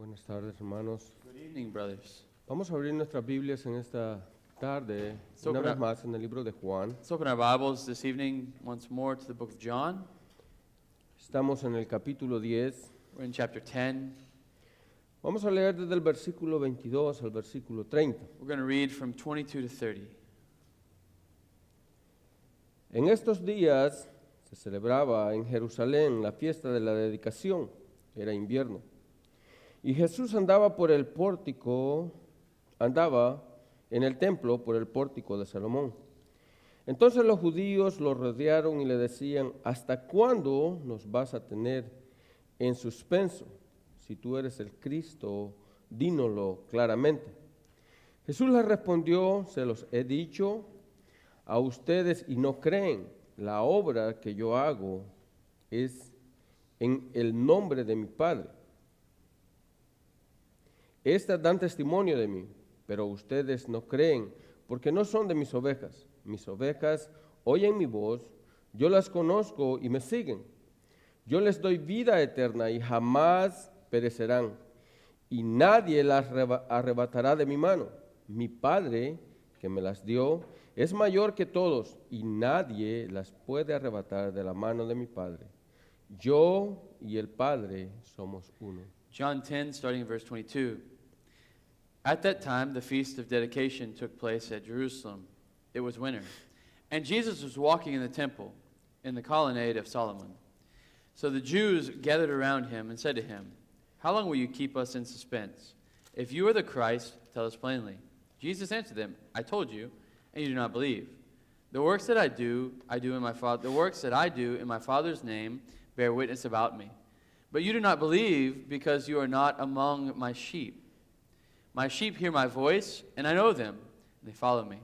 Buenas tardes, hermanos. Good evening, brothers. Vamos a abrir nuestras Biblias en esta tarde, So una open vez up- más en el libro de Juan. Let's open our Bibles this evening once more to the book of John. Estamos en el capítulo 10. We're in chapter 10. Vamos a leer desde el versículo 22 al versículo 30. We're going to read from 22 to 30. En estos días se celebraba en Jerusalén la fiesta de la dedicación, era invierno. Y Jesús andaba en el templo por el pórtico de Salomón. Entonces los judíos lo rodearon y le decían: ¿hasta cuándo nos vas a tener en suspenso? Si tú eres el Cristo, dínoslo claramente. Jesús les respondió: se los he dicho a ustedes y no creen. La obra que yo hago es en el nombre de mi Padre. Estas dan testimonio de mí, pero ustedes no creen, porque no son de mis ovejas. Mis ovejas oyen mi voz, yo las conozco y me siguen. Yo les doy vida eterna y jamás perecerán, y nadie las arrebatará de mi mano. Mi Padre, que me las dio, es mayor que todos, y nadie las puede arrebatar de la mano de mi Padre. Yo y el Padre somos uno. John 10, starting in verse 22. At that time, the feast of dedication took place at Jerusalem. It was winter. And Jesus was walking in the temple, in the colonnade of Solomon. So the Jews gathered around him and said to him, "How long will you keep us in suspense? If you are the Christ, tell us plainly." Jesus answered them, "I told you, and you do not believe. The works that I do in my Father. The works that I do in my Father's name bear witness about me. But you do not believe because you are not among my sheep. My sheep hear my voice, and I know them, and they follow me.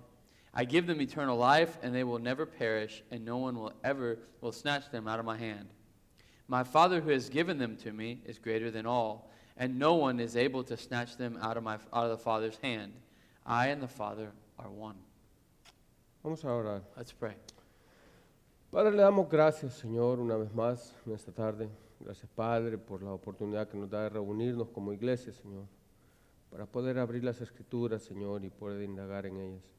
I give them eternal life, and they will never perish, and no one will snatch them out of my hand. My Father who has given them to me is greater than all, and no one is able to snatch them out of the Father's hand. I and the Father are one." Vamos a orar. Let's pray. Padre, le damos gracias, Señor, una vez más en esta tarde. Gracias, Padre, por la oportunidad que nos da de reunirnos como iglesia, Señor, para poder abrir las Escrituras, Señor, y poder indagar en ellas.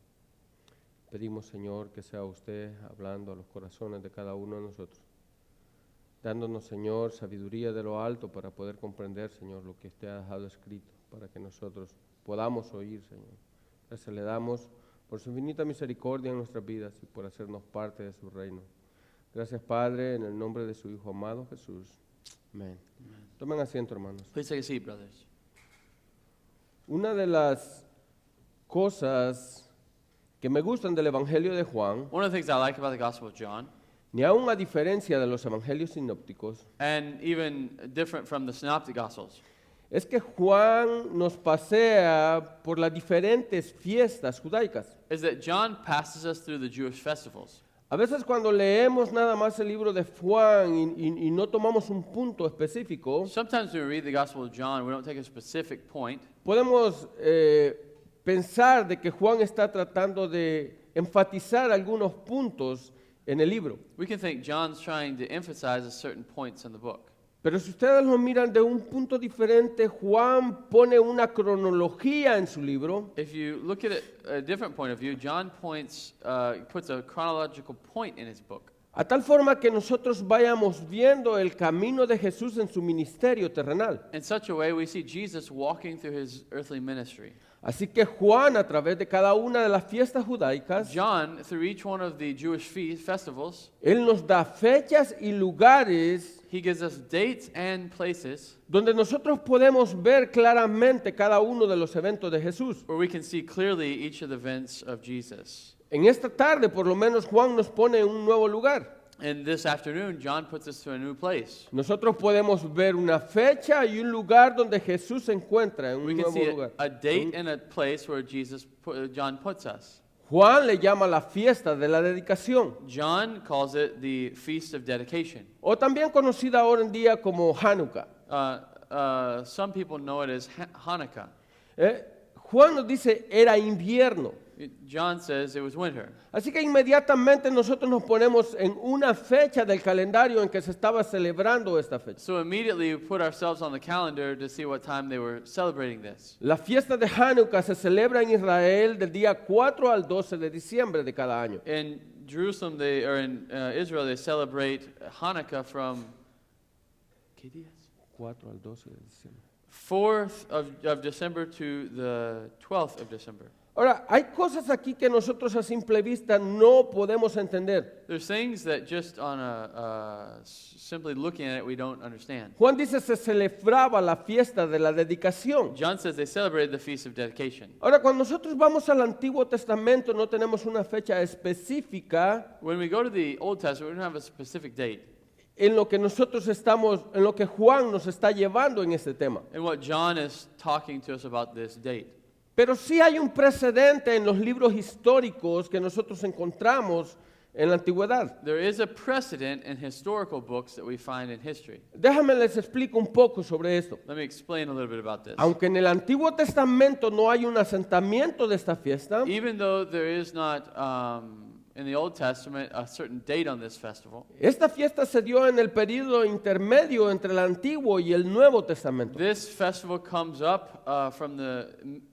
Pedimos, Señor, que sea usted hablando a los corazones de cada uno de nosotros, dándonos, Señor, sabiduría de lo alto para poder comprender, Señor, lo que usted ha dejado escrito, para que nosotros podamos oír, Señor. Gracias le damos por su infinita misericordia en nuestras vidas y por hacernos parte de su reino. Gracias, Padre, en el nombre de su Hijo amado Jesús. Amén. Tomen asiento, hermanos. Please take a seat, brothers. Una de las cosas que me gustan del Evangelio de Juan, One of the things I like about the Gospel of John, ni aun a diferencia de los Evangelios sinópticos, and even different from the Synoptic Gospels, es que Juan nos pasea por las diferentes fiestas judaicas. is that John passes us through the Jewish festivals. A veces cuando leemos nada más el libro de Juan y no tomamos un punto específico, Sometimes when we read the Gospel of John, we don't take a specific point. podemos pensar de que Juan está tratando de enfatizar algunos puntos en el libro. We can think John's trying to emphasize a certain points in the book. Pero si ustedes lo miran de un punto diferente, Juan pone una cronología en su libro If you look at it a different point of view, John puts a chronological point in his book, a tal forma que nosotros vayamos viendo el camino de Jesús en su ministerio terrenal. in such a way we see Jesus walking through his earthly ministry. Así que Juan, a través de cada una de las fiestas judaicas, John, through each one of the Jewish festivals, él nos da fechas y lugares he gives us dates and places donde nosotros podemos ver claramente cada uno de los eventos de Jesús. where we can see clearly each of the events of Jesus. En esta tarde, por lo menos, Juan nos pone en un nuevo lugar. And this afternoon, John puts us to a new place. Nosotros podemos ver una fecha y un lugar donde Jesús se encuentra, en un We can nuevo see lugar. a date and a place where John puts us. Juan le llama la fiesta de la dedicación, John calls it the Feast of Dedication. o también conocida ahora en día como Hanukkah. Some people know it as Hanukkah. Juan nos dice era invierno. John says it was winter. Así que inmediatamente nosotros nos ponemos en una fecha del calendario en que se estaba celebrando esta fecha. So immediately we put ourselves on the calendar to see what time they were celebrating this. La fiesta de Hanukkah se celebra en Israel del día 4 al 12 de diciembre de cada año. In Jerusalem, in Israel, they celebrate Hanukkah from 4 al 12 de diciembre. 4th of December to the 12th of December. Ahora, hay cosas aquí que nosotros a simple vista no podemos entender. There's things that just on simply looking at it we don't understand. Juan dice se celebraba la fiesta de la dedicación. John says they celebrated the Feast of Dedication. Ahora, cuando nosotros vamos al Antiguo Testamento no tenemos una fecha específica When we go to the Old Testament, we don't have a specific date. en lo que nosotros estamos, en lo que Juan nos está llevando en este tema. And what John is talking to us about this date. Pero sí hay un precedente en los libros históricos que nosotros encontramos en la antigüedad. There is a precedent in historical books that we find in history. Déjame les explico un poco sobre esto. Let me explain a little bit about this. Aunque en el Antiguo Testamento no hay un asentamiento de esta fiesta, Even though there is not in the Old Testament a certain date on this festival, esta fiesta se dio en el período intermedio entre el Antiguo y el Nuevo Testamento. this festival comes up from the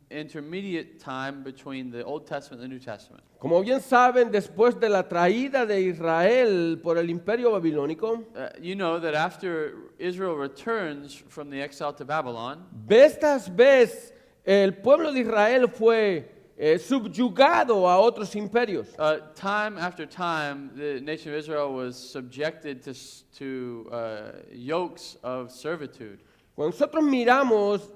intermediate time between the Old Testament and the New Testament. Como bien saben, después de la traída de Israel por el Imperio Babilónico, You know that after Israel returns from the exile to Babylon, vez tras vez el pueblo de Israel fue subyugado a otros imperios. time after time, the nation of Israel was subjected to yokes of servitude. Cuando nosotros miramos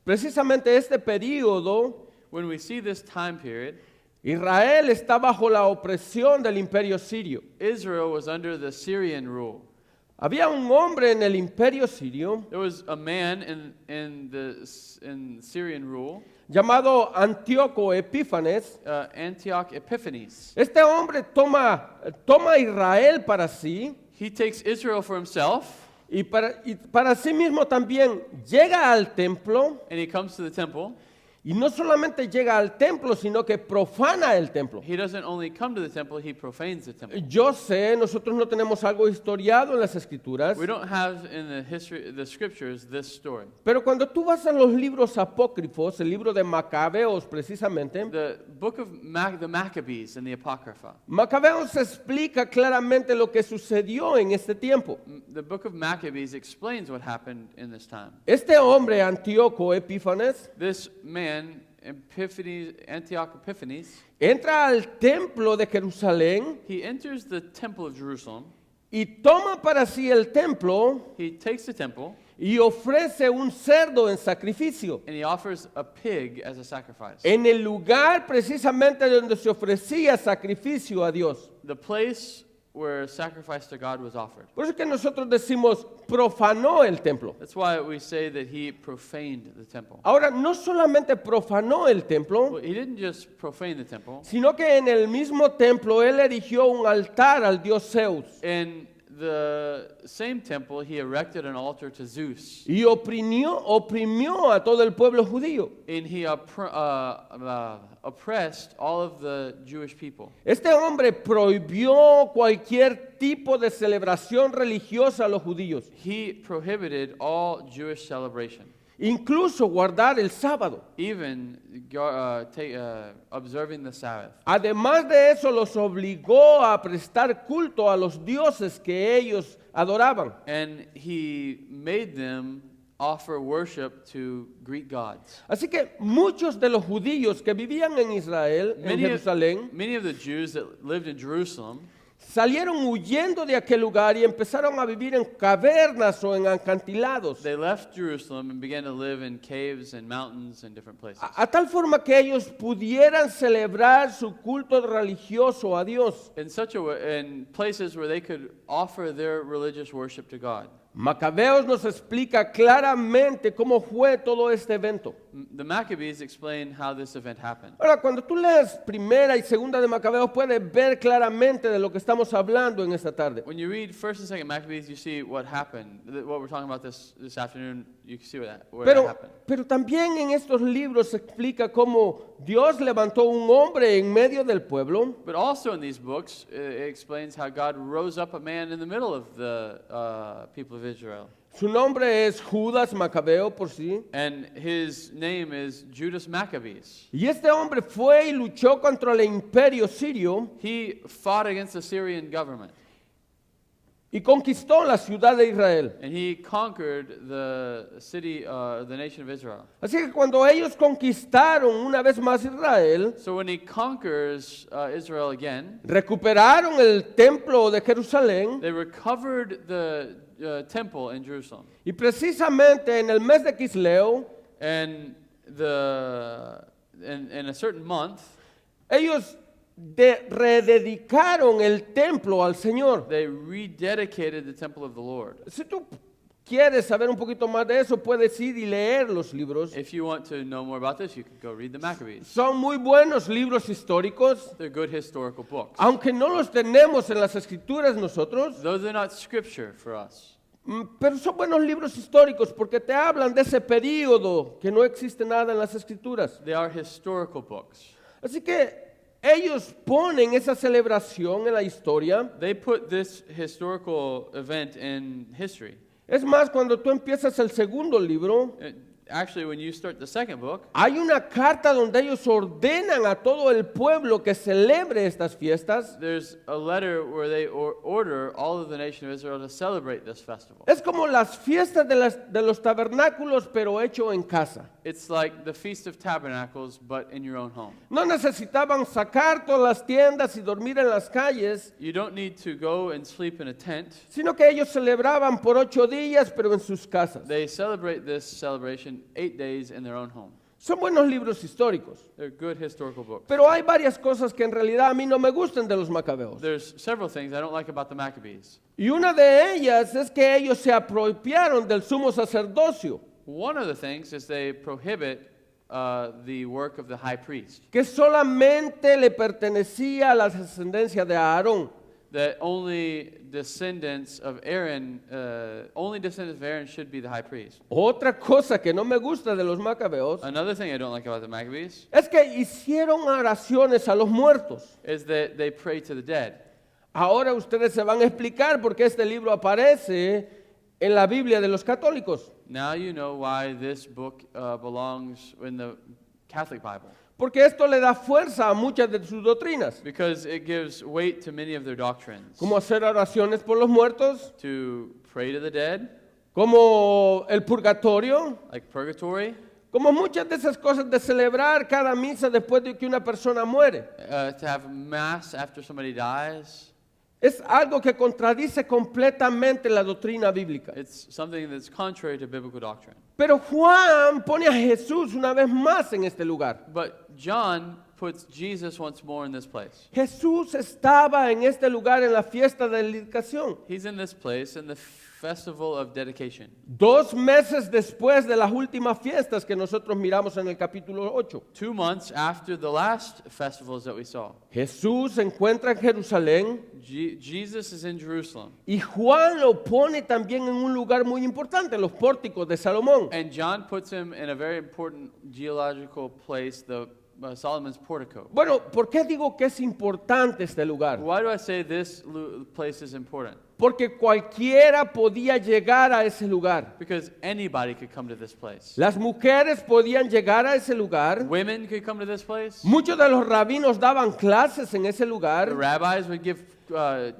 precisamente este periodo, When we see this time period, Israel está bajo la opresión del imperio sirio. Israel was under the Syrian rule. Había un hombre en el imperio sirio There was a man in Syrian rule, llamado Antíoco Epífanes. Antioch Epiphanes. Este hombre toma Israel para sí He takes Israel for himself, y para sí mismo también llega al templo. and he comes to the temple. Y no solamente llega al templo, sino que profana el templo. He doesn't only come to the temple, he profanes the temple. Yo sé, nosotros no tenemos algo historiado en las escrituras, We don't have in the scriptures this story. pero cuando tú vas a los libros apócrifos, el libro de Macabeos precisamente, The book of the Maccabees and the Apocrypha. Macabeos explica claramente lo que sucedió en este tiempo. The book of Maccabees explains what happened in this time. Este hombre, Antíoco Epífanes, This man, Antioch Epiphanes, entra al templo de Jerusalén he enters the temple of Jerusalem. y toma para sí el templo He takes the temple y ofrece un cerdo en sacrificio. and he offers a pig as a sacrifice. En el lugar precisamente donde se ofrecía sacrificio a Dios. The place where sacrifice to God was offered. Por eso es que nosotros decimos profanó el templo. That's why we say that he profaned the temple. Ahora, no solamente profanó el templo, Well, he didn't just profane the temple. sino que en el mismo templo él erigió un altar al dios Zeus In the same temple, he erected an altar to Zeus. y oprimió a todo el pueblo judío. And he oppressed all of the Jewish people. Este hombre prohibió cualquier tipo de celebración religiosa a los judíos, He prohibited all Jewish celebration, incluso guardar el sábado. even observing the Sabbath. Además de eso, los obligó a prestar culto a los dioses que ellos adoraban. And he made them offer worship to Greek gods. Así que muchos de los judíos que vivían en Israel, en Jerusalén, Many of the Jews that lived in Jerusalem salieron huyendo de aquel lugar y empezaron a vivir en cavernas o en acantilados, they left Jerusalem and began to live in caves and mountains and different places. a tal forma que ellos pudieran celebrar su culto religioso a Dios. In such a way, in places where they could offer their religious worship to God. Macabeos nos explica claramente cómo fue todo este evento. The Maccabees explain how this event happened. Ahora, cuando tú lees primera y segunda de Macabeos, puedes ver claramente de lo que estamos hablando en esta tarde. When you read 1st and 2nd Maccabees, you see what happened. What we're talking about this afternoon, you can see where that happened. Pero también en estos libros se explica cómo Dios levantó un hombre en medio del pueblo. But also in these books, it explains how God rose up a man in the middle of the people of Israel. Su nombre es Judas Macabeo por sí. And his name is Judas Maccabees. Y este hombre fue y luchó contra el imperio sirio He fought against the Syrian government. y conquistó la ciudad de Israel. And he conquered the city, the nation of Israel. Así que cuando ellos conquistaron una vez más Israel, So when he conquers Israel again, recuperaron el templo de Jerusalén they recovered the temple in Jerusalem. y precisamente en el mes de Quisleo, And in a certain month, ellos rededicaron el templo al Señor. they rededicated the temple of the Lord. Si tú quieres saber un poquito más de eso, puedes ir y leer los libros. If you want to know more about this, you can go read the Maccabees. Son muy buenos libros históricos, They're good historical books. aunque no los tenemos en las escrituras nosotros, Though they're not scripture for us. pero son buenos libros históricos porque te hablan de ese periodo que no existe nada en las escrituras. They are historical books. Así que ellos ponen esa celebración en la historia. They put this historical event in history. Es más, cuando tú empiezas el segundo libro, Actually, when you start the second book, hay una carta donde ellos ordenan a todo el pueblo que celebre estas fiestas. there's a letter where they order all of the nation of Israel to celebrate this festival. Es como las fiestas de los tabernáculos, pero hecho en casa. It's like the Feast of Tabernacles, but in your own home. No necesitaban sacar todas las tiendas y dormir en las calles, You don't need to go and sleep in a tent. sino que ellos celebraban por 8 días, pero en sus casas. They celebrate this celebration 8 days in their own home. Son buenos libros históricos, They're good historical books. pero hay varias cosas que en realidad a mí no me gustan de los macabeos. There's several things I don't like about the Maccabees. Y una de ellas es que ellos se apropiaron del sumo sacerdocio, One of the things is they prohibit the work of the high priest. que solamente le pertenecía a la descendencia de Aarón. That only descendants of Aaron should be the high priest. Otra cosa que no me gusta de los macabeos Another thing I don't like about the Maccabees es que hicieron oraciones a los muertos. is that they pray to the dead. Ahora ustedes se van a explicar por qué este libro aparece en la Biblia de los católicos. Now you know why this book belongs in the Catholic Bible. Porque esto le da fuerza a muchas de sus doctrinas. Because it gives weight to many of their doctrines. Como hacer oraciones por los muertos, To pray to the dead, como el purgatorio, like purgatory, como muchas de esas cosas de celebrar cada misa después de que una persona muere. to have mass after somebody dies. Es algo que contradice completamente la doctrina bíblica. It's something that's contrary to biblical doctrine. Pero Juan pone a Jesús una vez más en este lugar. But John puts Jesus once more in this place. Jesús estaba en este lugar en la fiesta de dedicación. He's in this place in the festival of dedication. 2 meses después de las últimas fiestas que nosotros miramos en el capítulo 8. 2 months after the last festivals that we saw. Jesús se encuentra en Jerusalén Jesus is in Jerusalem. y Juan lo pone también en un lugar muy importante, los pórticos de Salomón. And John puts him in a very important geological place, the Solomon's portico. Bueno, ¿por qué digo que es importante este lugar? Why do I say this place is important? Porque cualquiera podía llegar a ese lugar. Because anybody could come to this place. Las mujeres podían llegar a ese lugar. Women could come to this place. Muchos de los rabinos daban clases en ese The lugar. rabbis would give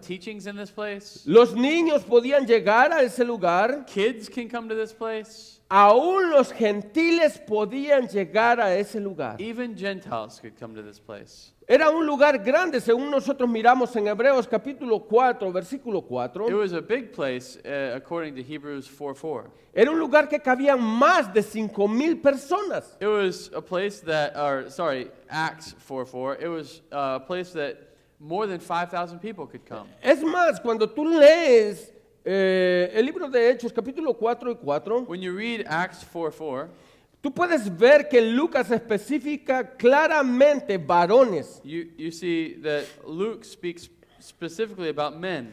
teachings in this place. Los niños podían llegar a ese lugar. Kids can come to this place. Aún los gentiles podían llegar a ese lugar. Even Gentiles could come to this place. Era un lugar grande, según nosotros miramos en Hebreos capítulo 4, versículo 4. It was a big place according to Hebrews 4:4. Era un lugar que cabían más de 5,000 personas. It was a place that, Acts 4:4. It was a place that more than 5,000 people could come. Es más, cuando tú lees el libro de Hechos, capítulo 4 y 4, When you read Acts 4:4, tú puedes ver que Lucas especifica claramente varones. you see that Luke speaks specifically about men.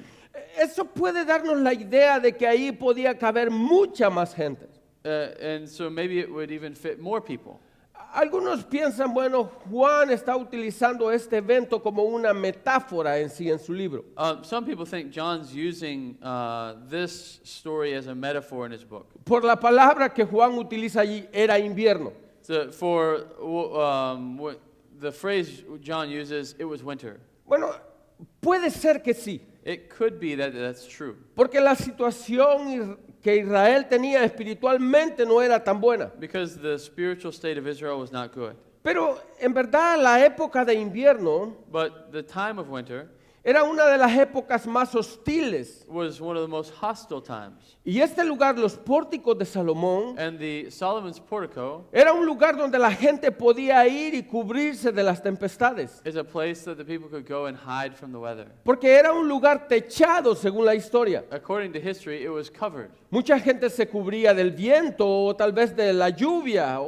Eso puede darnos la idea de que ahí podía caber mucha más gente. And so maybe it would even fit more people. Algunos piensan, bueno, Juan está utilizando este evento como una metáfora en sí en su libro. Some people think John's using this story as a metaphor in his book. Por la palabra que Juan utiliza allí, era invierno. So the phrase John uses, it was winter. Bueno, puede ser que sí, It could be that that's true. porque la situación que Israel tenía espiritualmente no era tan buena. Because the spiritual state of Israel was not good. Pero en verdad la época de invierno But the time of winter era una de las épocas más hostiles. was one of the most hostile times. Y este lugar, los pórticos de Salomón, And the Solomon's portico era un lugar donde la gente podía ir y cubrirse de las tempestades. is a place that the people could go and hide from the weather. Porque era un lugar techado, según la historia. According to history, it was covered. Mucha gente se cubría del viento o tal vez de la lluvia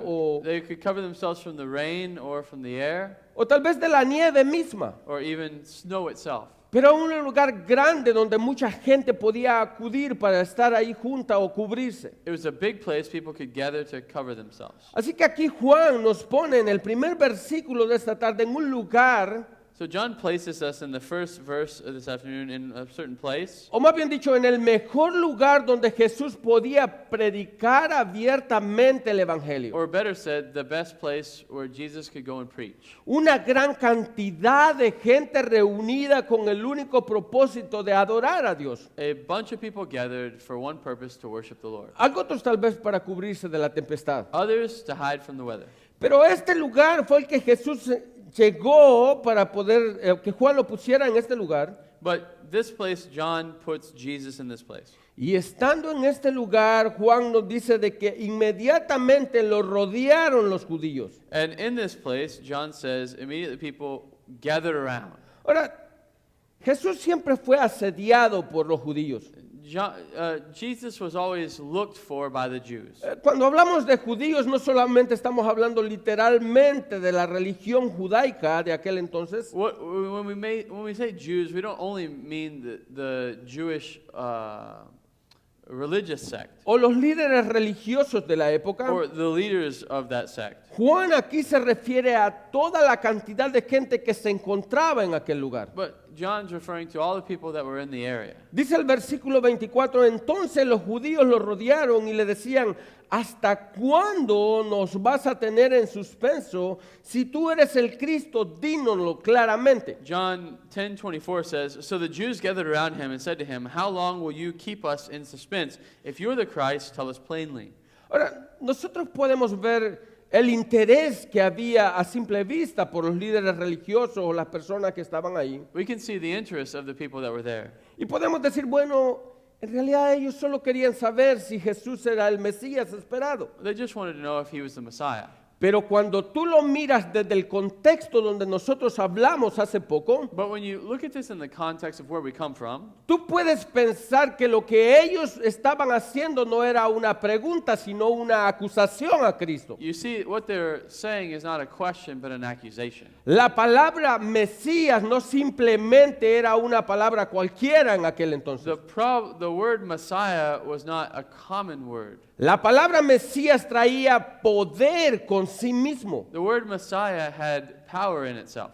They could cover themselves from the rain or from the air o tal vez de la nieve misma. or even snow itself. Pero era un lugar grande donde mucha gente podía acudir para estar ahí junta o cubrirse. It was a big place people could gather to cover themselves. Así que aquí Juan nos pone en el primer versículo de esta tarde en un lugar, So John places us in the first verse of this afternoon in a certain place, o más bien dicho, en el mejor lugar donde Jesús podía predicar abiertamente el Evangelio. or better said, the best place where Jesus could go and preach. Una gran cantidad de gente reunida con el único propósito de adorar a Dios. A bunch of people gathered for one purpose, to worship the Lord. Otros tal vez para cubrirse de la tempestad. Others to hide from the weather. Pero este lugar fue el que Jesús llegó para poder, que Juan lo pusiera en este lugar. But this place, John puts Jesus in this place. Y estando en este lugar, Juan nos dice de que inmediatamente lo rodearon los judíos. And in this place, John says, immediately people gathered around. Ahora, Jesús siempre fue asediado por los judíos. Jesus was always looked for by the Jews. Cuando hablamos de judíos, no solamente estamos hablando literalmente de la religión judaica de aquel entonces, When we say Jews, we don't only mean the Jewish religious sect o los líderes religiosos de la época. or the leaders of that sect. Juan aquí se refiere a toda la cantidad de gente que se encontraba en aquel lugar. But John's referring to all the people that were in the area. Dice el versículo 24, entonces los judíos lo rodearon y le decían, ¿hasta cuándo nos vas a tener en suspenso? Si tú eres el Cristo, dínoslo claramente. John 10:24 says, So the Jews gathered around him and said to him, How long will you keep us in suspense? If you're the Christ, tell us plainly. Ahora, nosotros podemos ver el interés que había a simple vista por los líderes religiosos o las personas que estaban ahí. We can see the interest of the people that were there. Y podemos decir, bueno, en realidad ellos solo querían saber si Jesús era el Mesías esperado. They just wanted to know if he was the Messiah. Pero cuando tú lo miras desde el contexto donde nosotros hablamos hace poco, But when you look at this in the context of where we come from, tú puedes pensar que lo que ellos estaban haciendo no era una pregunta, sino una acusación a Cristo. you see what they're saying is not a question but an accusation. La palabra Mesías no simplemente era una palabra cualquiera en aquel entonces. The word Messiah was not a common word. La palabra Mesías traía poder con sí mismo. The word Messiah had power in itself.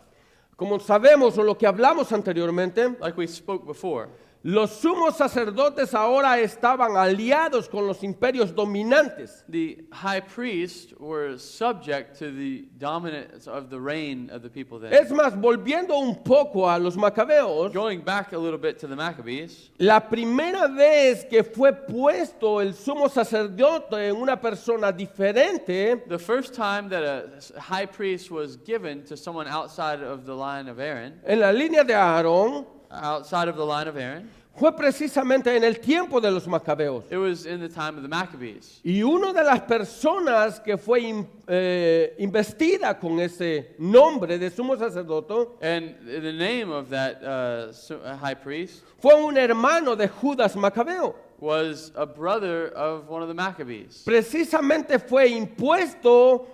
Como sabemos o lo que hablamos anteriormente, Like we spoke before, los sumos sacerdotes ahora estaban aliados con los imperios dominantes. the high priests were subject to the dominance of the reign of the people then. Es más, volviendo un poco a los macabeos, Going back a little bit to the Maccabees, la primera vez que fue puesto el sumo sacerdote en una persona diferente the first time that a high priest was given to someone outside of the line of Aaron, en la línea de Aarón fue precisamente en el tiempo de los macabeos. It was in the time of the Maccabees. Y una de las personas que fue investida con ese nombre de sumo sacerdote And the name of that high priest fue un hermano de Judas Macabeo. was a brother of one of the Maccabees. Precisamente fue impuesto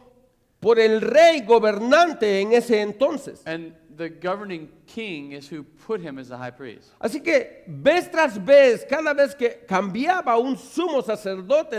por el rey gobernante en ese entonces. And the governing king is who put him as the high priest. Así que vez tras vez, cada vez que cambiaba un sumo sacerdote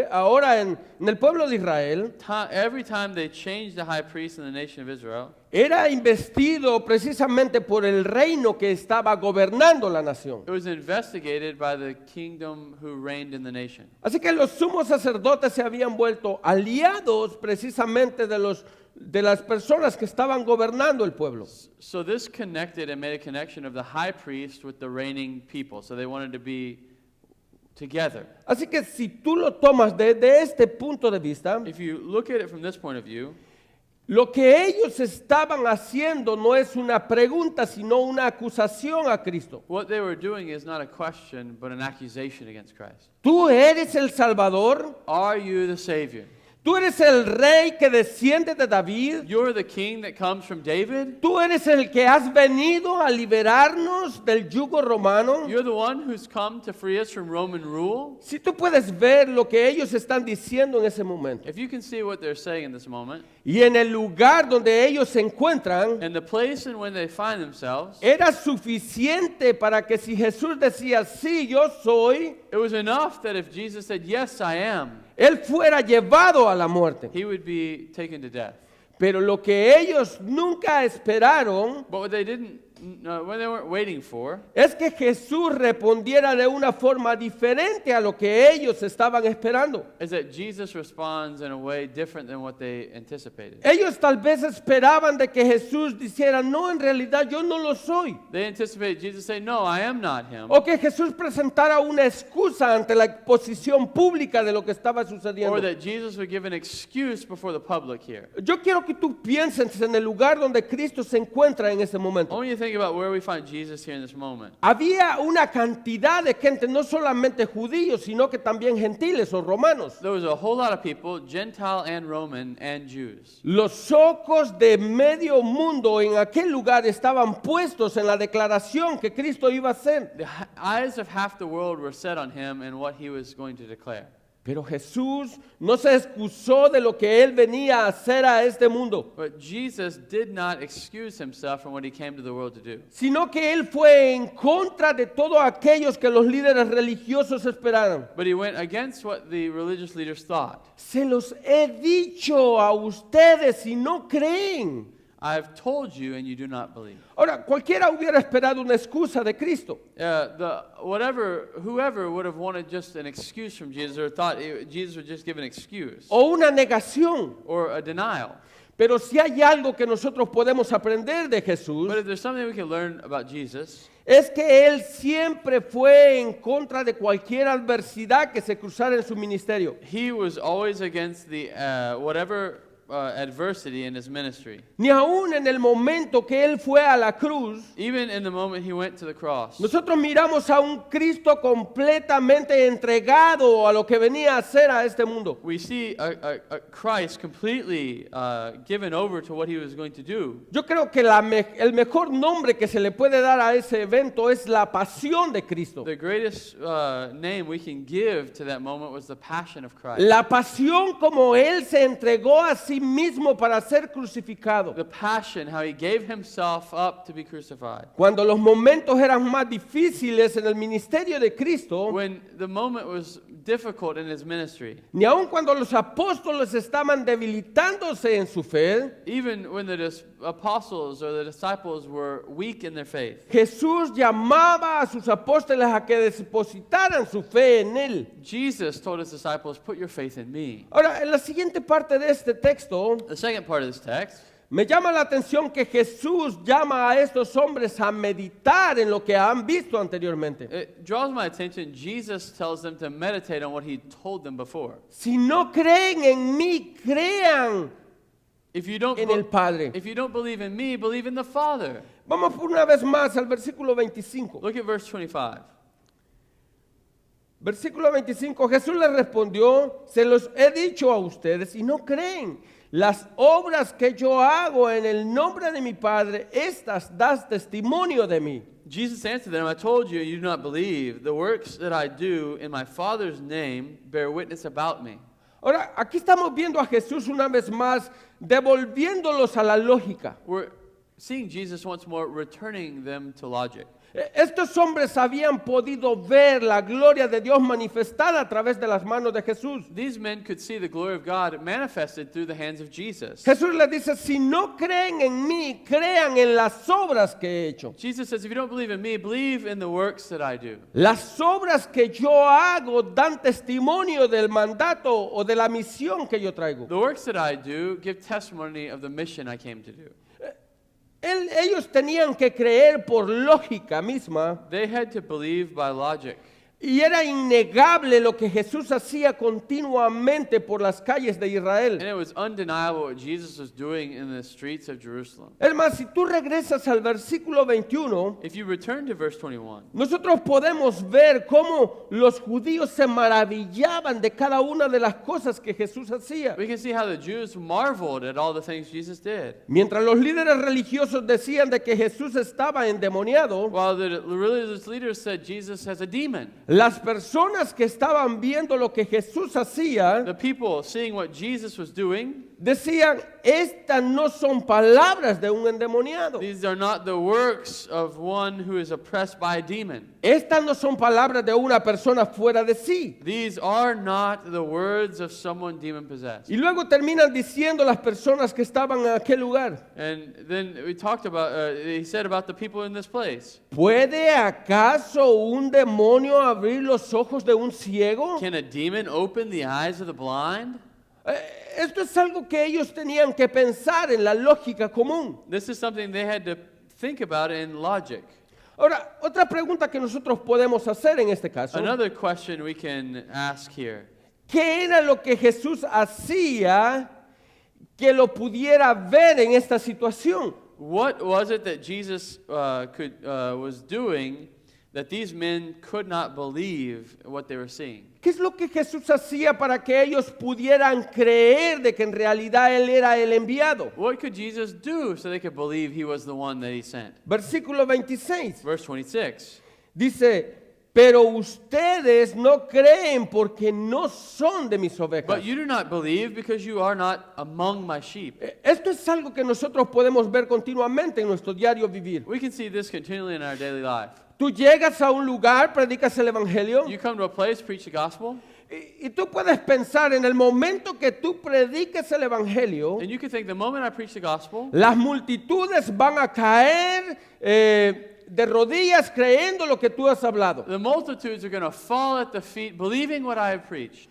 ahora en el pueblo de Israel, Every time they changed the high priest in the nation of Israel, era investido precisamente por el reino que estaba gobernando la nación. it was investigated by the kingdom who reigned in the nation. Así que los sumos sacerdotes se habían vuelto aliados precisamente de las personas que estaban gobernando el pueblo. So this connected and made a connection of the high priest with the reigning people. So they wanted to be together. Así que si tú lo tomas desde este punto de vista, If you look at it from this point of view, lo que ellos estaban haciendo no es una pregunta, sino una acusación a Cristo. what they were doing is not a question, but an accusation against Christ. Tú eres el Salvador, Are you the Savior? tú eres el rey que desciende de David, You're the king that comes from David? tú eres el que has venido a liberarnos del yugo romano. You're the one who's come to free us from Roman rule? Si tú puedes ver lo que ellos están diciendo en ese momento If you can see what they're saying in this moment, y en el lugar donde ellos se encuentran, and the place in when they find themselves, era suficiente para que si Jesús decía, sí, yo soy, it was enough that if Jesus said, yes, I am, él fuera llevado a la muerte. he would be taken to death. Pero lo que ellos nunca esperaron But what they didn't, what they weren't waiting for, es que Jesús respondiera de una forma diferente a lo que ellos estaban esperando. is that Jesus responds in a way different than what they anticipated. Ellos tal vez esperaban de que Jesús dijera, no, en realidad yo no lo soy. They anticipated Jesus saying, no, I am not him. O que Jesús presentara una excusa ante la exposición pública de lo que estaba sucediendo. Or that Jesus would give an excuse before the public here. Yo quiero que tú pienses en el lugar donde Cristo se encuentra en ese I momento. want you to think about where we find Jesus here in this moment. Había una cantidad de gente, no solamente judíos, sino que también gentiles o romanos. There was a whole lot of people, Gentile and Roman and Jews. Los ojos de medio mundo en aquel lugar estaban puestos en la declaración que Cristo iba a hacer. The eyes of half the world were set on him and what he was going to declare. Pero Jesús no se excusó de lo que él venía a hacer a este mundo, But Jesus did not excuse himself from what he came to the world to do. sino que él fue en contra de todos aquellos que los líderes religiosos esperaban. But he went against what the religious leaders thought. Se los he dicho a ustedes y no creen. I've told you and you do not believe. Ahora, cualquiera hubiera esperado una excusa de Cristo. Whoever would have wanted just an excuse from Jesus or thought Jesus would just give an excuse O una negación. or a denial. Pero si hay algo que nosotros podemos aprender de Jesús, But if there's something we can learn about Jesus, es que Él siempre fue en contra de cualquier adversidad que se cruzara en su ministerio. he was always against the whatever adversity in his ministry. Ni aún en el momento que Él fue a la cruz, Even in the moment he went to the cross, nosotros miramos a un Cristo completamente entregado a lo que venía a hacer a este mundo. we see a Christ completely given over to what he was going to do. Yo creo que el mejor nombre que se le puede dar a ese evento es la pasión de Cristo. The greatest name we can give to that moment was the passion of Christ. La pasión como Él se entregó a sí mismo para ser crucificado. The passion, how he gave himself up to be crucified. Cuando los momentos eran más difíciles en el ministerio de Cristo, When the moment was difficult in his ministry, ni aun cuando los apóstoles estaban debilitándose en su fe, even when the apostles or the disciples were weak in their faith, Jesús llamaba a sus apóstoles a que depositaran su fe en Él. Jesus told his disciples, put your faith in me. Ahora, en la siguiente parte de este texto, The second part of this text, me llama la atención que Jesús llama a estos hombres a meditar en lo que han visto anteriormente. it draws my attention. Jesus tells them to meditate on what he told them before. Si no creen en mí, crean If you don't, en el Padre. if you don't believe in me, believe in the Father. Vamos por una vez más al versículo 25. Look at verse 25. Versículo 25, Jesús les respondió, se los he dicho a ustedes y no creen. Las obras que yo hago en el nombre de mi Padre, estas das testimonio de mí. Jesus answered them, I told you, you do not believe. The works that I do in my Father's name bear witness about me. Ahora, aquí estamos viendo a Jesús una vez más, devolviéndolos a la lógica. We're seeing Jesus once more returning them to logic. Estos hombres habían podido ver la gloria de Dios manifestada a través de las manos de Jesús. These men could see the glory of God manifested through the hands of Jesus. Jesús les dice, si no creen en mí, crean en las obras que he hecho. Jesus says, if you don't believe in me, believe in the works that I do. Las obras que yo hago dan testimonio del mandato o de la misión que yo traigo. The works that I do give testimony of the mission I came to do. Ellos tenían que creer por lógica misma. They had to believe by logic. Y era innegable lo que Jesús hacía continuamente por las calles de Israel. And it was undeniable what Jesus was doing in the streets of Jerusalem. Es más, si tú regresas al versículo 21, If you return to verse 21, nosotros podemos ver cómo los judíos se maravillaban de cada una de las cosas que Jesús hacía. we can see how the Jews marveled at all the things Jesus did. Mientras los líderes religiosos decían de que Jesús estaba endemoniado, While the religious leaders said Jesus has a demon. las personas que estaban viendo lo que Jesús hacía The people, seeing what Jesus was doing, decían, estas no son palabras de un endemoniado. these are not the works of one who is oppressed by a demon. Estas no son palabras de una persona fuera de sí. These are not the words of someone demon-possessed. Y luego terminan diciendo las personas que estaban en aquel lugar, And then we talked about, he said about the people in this place. ¿puede acaso un demonio abrir los ojos de un ciego? Can a demon open the eyes of the blind? Esto es algo que ellos tenían que pensar en la lógica común. This is something they had to think about in logic. Ahora, otra pregunta que nosotros podemos hacer en este caso, Another question we can ask here. ¿qué era lo que Jesús hacía que lo pudiera ver en esta situación? What was it that Jesus was doing that these men could not believe what they were seeing? ¿Qué es lo que Jesús hacía para que ellos pudieran creer de que en realidad Él era el enviado? What could Jesus do so they could believe he was the one that he sent? Versículo 26 Verse 26. dice, pero ustedes no creen porque no son de mis ovejas. But you do not believe because you are not among my sheep. Esto es algo que nosotros podemos ver continuamente en nuestro diario vivir. We can see this continually in our daily life. Tú llegas a un lugar, predicas el evangelio You come to a place, preach the gospel, y tú puedes pensar en el momento que tú prediques el evangelio, and you can think the moment I preach the gospel, las multitudes van a caer de rodillas creyendo lo que tú has hablado. the multitudes are going to fall at the feet believing what I have preached.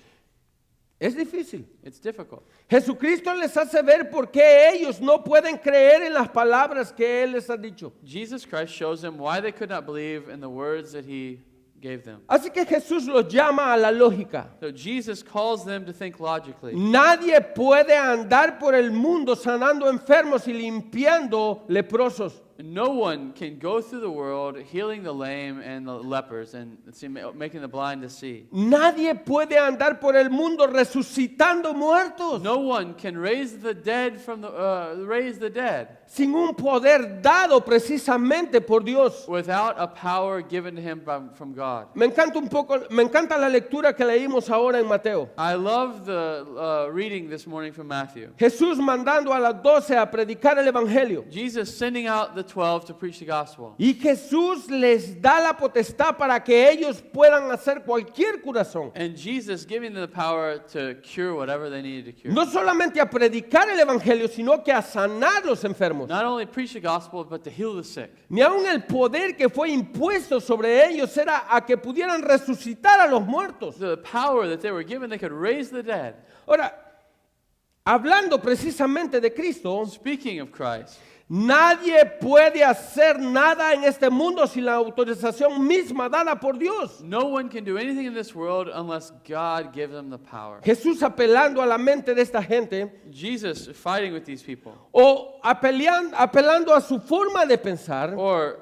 Es difícil. It's difficult. Jesucristo les hace ver por qué ellos no pueden creer en las palabras que Él les ha dicho. Jesus Christ shows them why they could not believe in the words that he gave them. Así que Jesús los llama a la lógica. So Jesus calls them to think logically. Nadie puede andar por el mundo sanando enfermos y limpiando leprosos. No one can go through the world healing the lame and the lepers and making the blind to see. Nadie puede andar por el mundo resucitando muertos No one can raise the dead from raise the dead sin un poder dado precisamente por Dios. without a power given to him from God. Me encanta la lectura que leímos ahora en Mateo. I love the reading this morning from Matthew. Jesús mandando a las 12 a predicar el evangelio. Jesus sending out the 12 to preach the gospel. Y Jesús les da la potestad para que ellos puedan hacer cualquier curación. And Jesus giving them the power to cure whatever they needed to cure. No solamente a predicar el evangelio, sino que a sanar los enfermos. Not only preach the gospel, but to heal the sick. Ni aun el poder que fue impuesto sobre ellos era a que pudieran resucitar a los muertos. The power that they were given, they could raise the dead. Ahora, hablando precisamente de Cristo, Speaking of Christ, nadie puede hacer nada en este mundo sin la autorización misma dada por Dios. no one can do anything in this world unless God gives them the power. Jesús apelando a la mente de esta gente Jesus fighting with these people, o apelando a su forma de pensar, or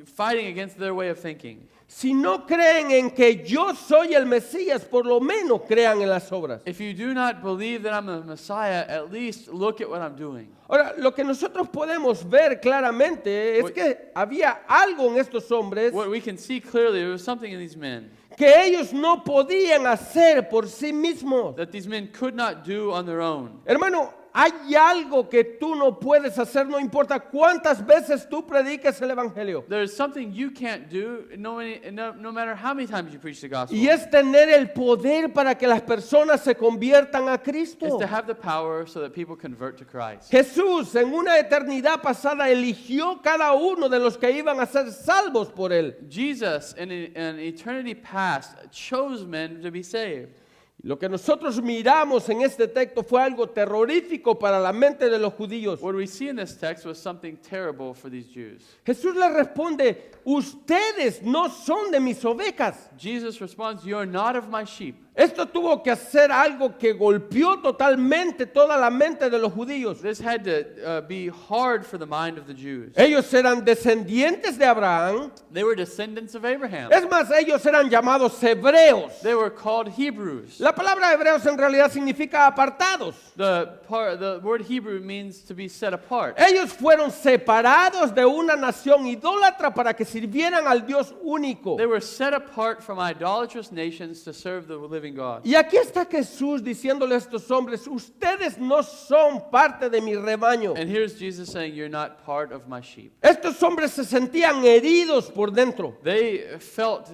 fighting against their way of thinking. Si no creen en que yo soy el Mesías, por lo menos crean en las obras. If you do not believe that I'm the Messiah, at least look at what I'm doing. Ahora, lo que nosotros podemos ver claramente es que había algo en estos hombres What we can see clearly, there was something in these men que ellos no podían hacer por sí mismos. that these men could not do on their own. Hermano, hay algo que tú no puedes hacer, no importa cuántas veces tú prediques el Evangelio. There's something you can't do no matter how many times you preach the gospel. Y es tener el poder para que las personas se conviertan a It's Cristo. to have the power so that people convert to Christ. Jesús en una eternidad pasada eligió cada uno de los que iban a ser salvos por él. Jesus, in an eternity past, chose men to be saved. Lo que nosotros miramos en este texto fue algo terrorífico para la mente de los judíos. What we see in this text was something terrible for these Jews. Jesús les responde, ustedes no son de mis ovejas. Jesus responds, "You are not of my sheep." Esto tuvo que hacer algo que golpeó totalmente toda la mente de los judíos. This had to be hard for the mind of the Jews. Ellos eran descendientes de Abraham. They were descendants of Abraham. Es más, ellos eran llamados hebreos. They were called Hebrews. La palabra hebreos en realidad significa apartados. The word Hebrew means to be set apart. Ellos fueron separados de una nación idólatra para que sirvieran al Dios único. They were set apart from idolatrous nations to serve the living God. Y aquí está Jesús diciéndole a estos hombres, ustedes no son parte de mi rebaño. And here's Jesus saying, "You're not part of my sheep." Estos hombres se sentían heridos por dentro. They felt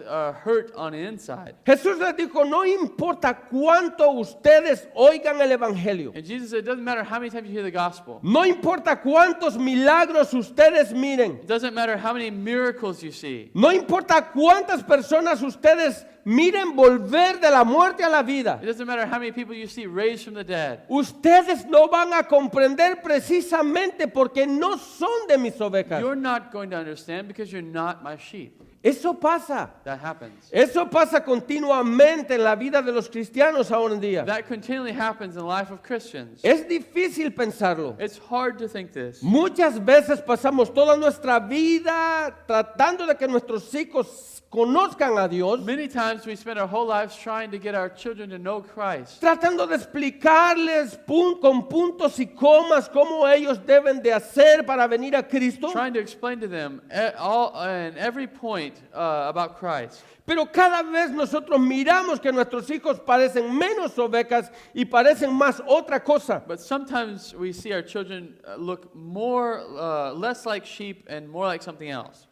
hurt on the inside. Jesús les dijo, no importa cuánto ustedes oigan el Evangelio. And Jesus said, it doesn't matter how many times you hear the gospel. No importa cuántos milagros ustedes miren. It doesn't matter how many miracles you see. No importa cuántas personas ustedes miren volver de la muerte a la vida. It doesn't matter how many people you see raised from the dead. Ustedes no van a comprender precisamente porque no son de mis ovejas. You're not going to understand because you're not my sheep. Eso pasa. That happens. Eso pasa continuamente en la vida de los cristianos ahora en día. That continually happens in the life of Christians. Es difícil pensarlo. It's hard to think this. Muchas veces pasamos toda nuestra vida tratando de que nuestros hijos conozcan a Dios, Many times we spend our whole lives trying to get our children to know Christ. tratando de explicarles con puntos y comas cómo ellos deben de hacer para venir a Cristo. Trying to explain to them in every point about Christ. Pero cada vez nosotros miramos que nuestros hijos parecen menos ovejas y parecen más otra cosa. But sometimes we see our children look less like sheep and more like something else.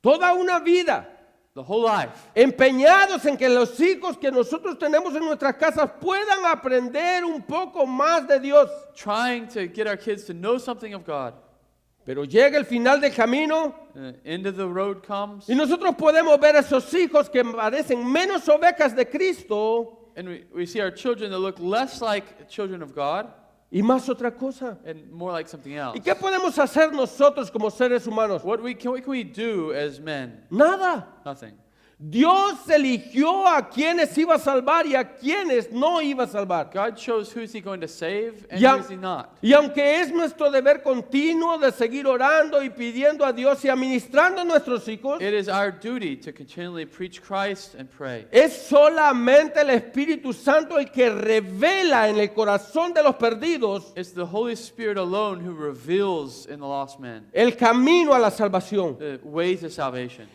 Toda una vida The whole life. empeñados en que los hijos que nosotros tenemos en nuestras casas puedan aprender un poco más de Dios. Trying to get our kids to know something of God. Pero llega el final del camino End of the road comes. y nosotros podemos ver a esos hijos que parecen menos ovejas de Cristo And we see our children that look less like children of God y más otra cosa. and more like something else. ¿Y qué podemos hacer nosotros como seres humanos? What can we do as men? Nada. Nothing. Dios eligió a quienes iba a salvar y a quienes no iba a salvar. God chose who's he going to save and Y, who is he not. y aunque es nuestro deber continuo de seguir orando y pidiendo a Dios y administrando a nuestros hijos, It is our duty to continually preach Christ and pray. es solamente el Espíritu Santo el que revela en el corazón de los perdidos It's the Holy Spirit alone who reveals in the lost man el camino a la salvación. the way to salvation.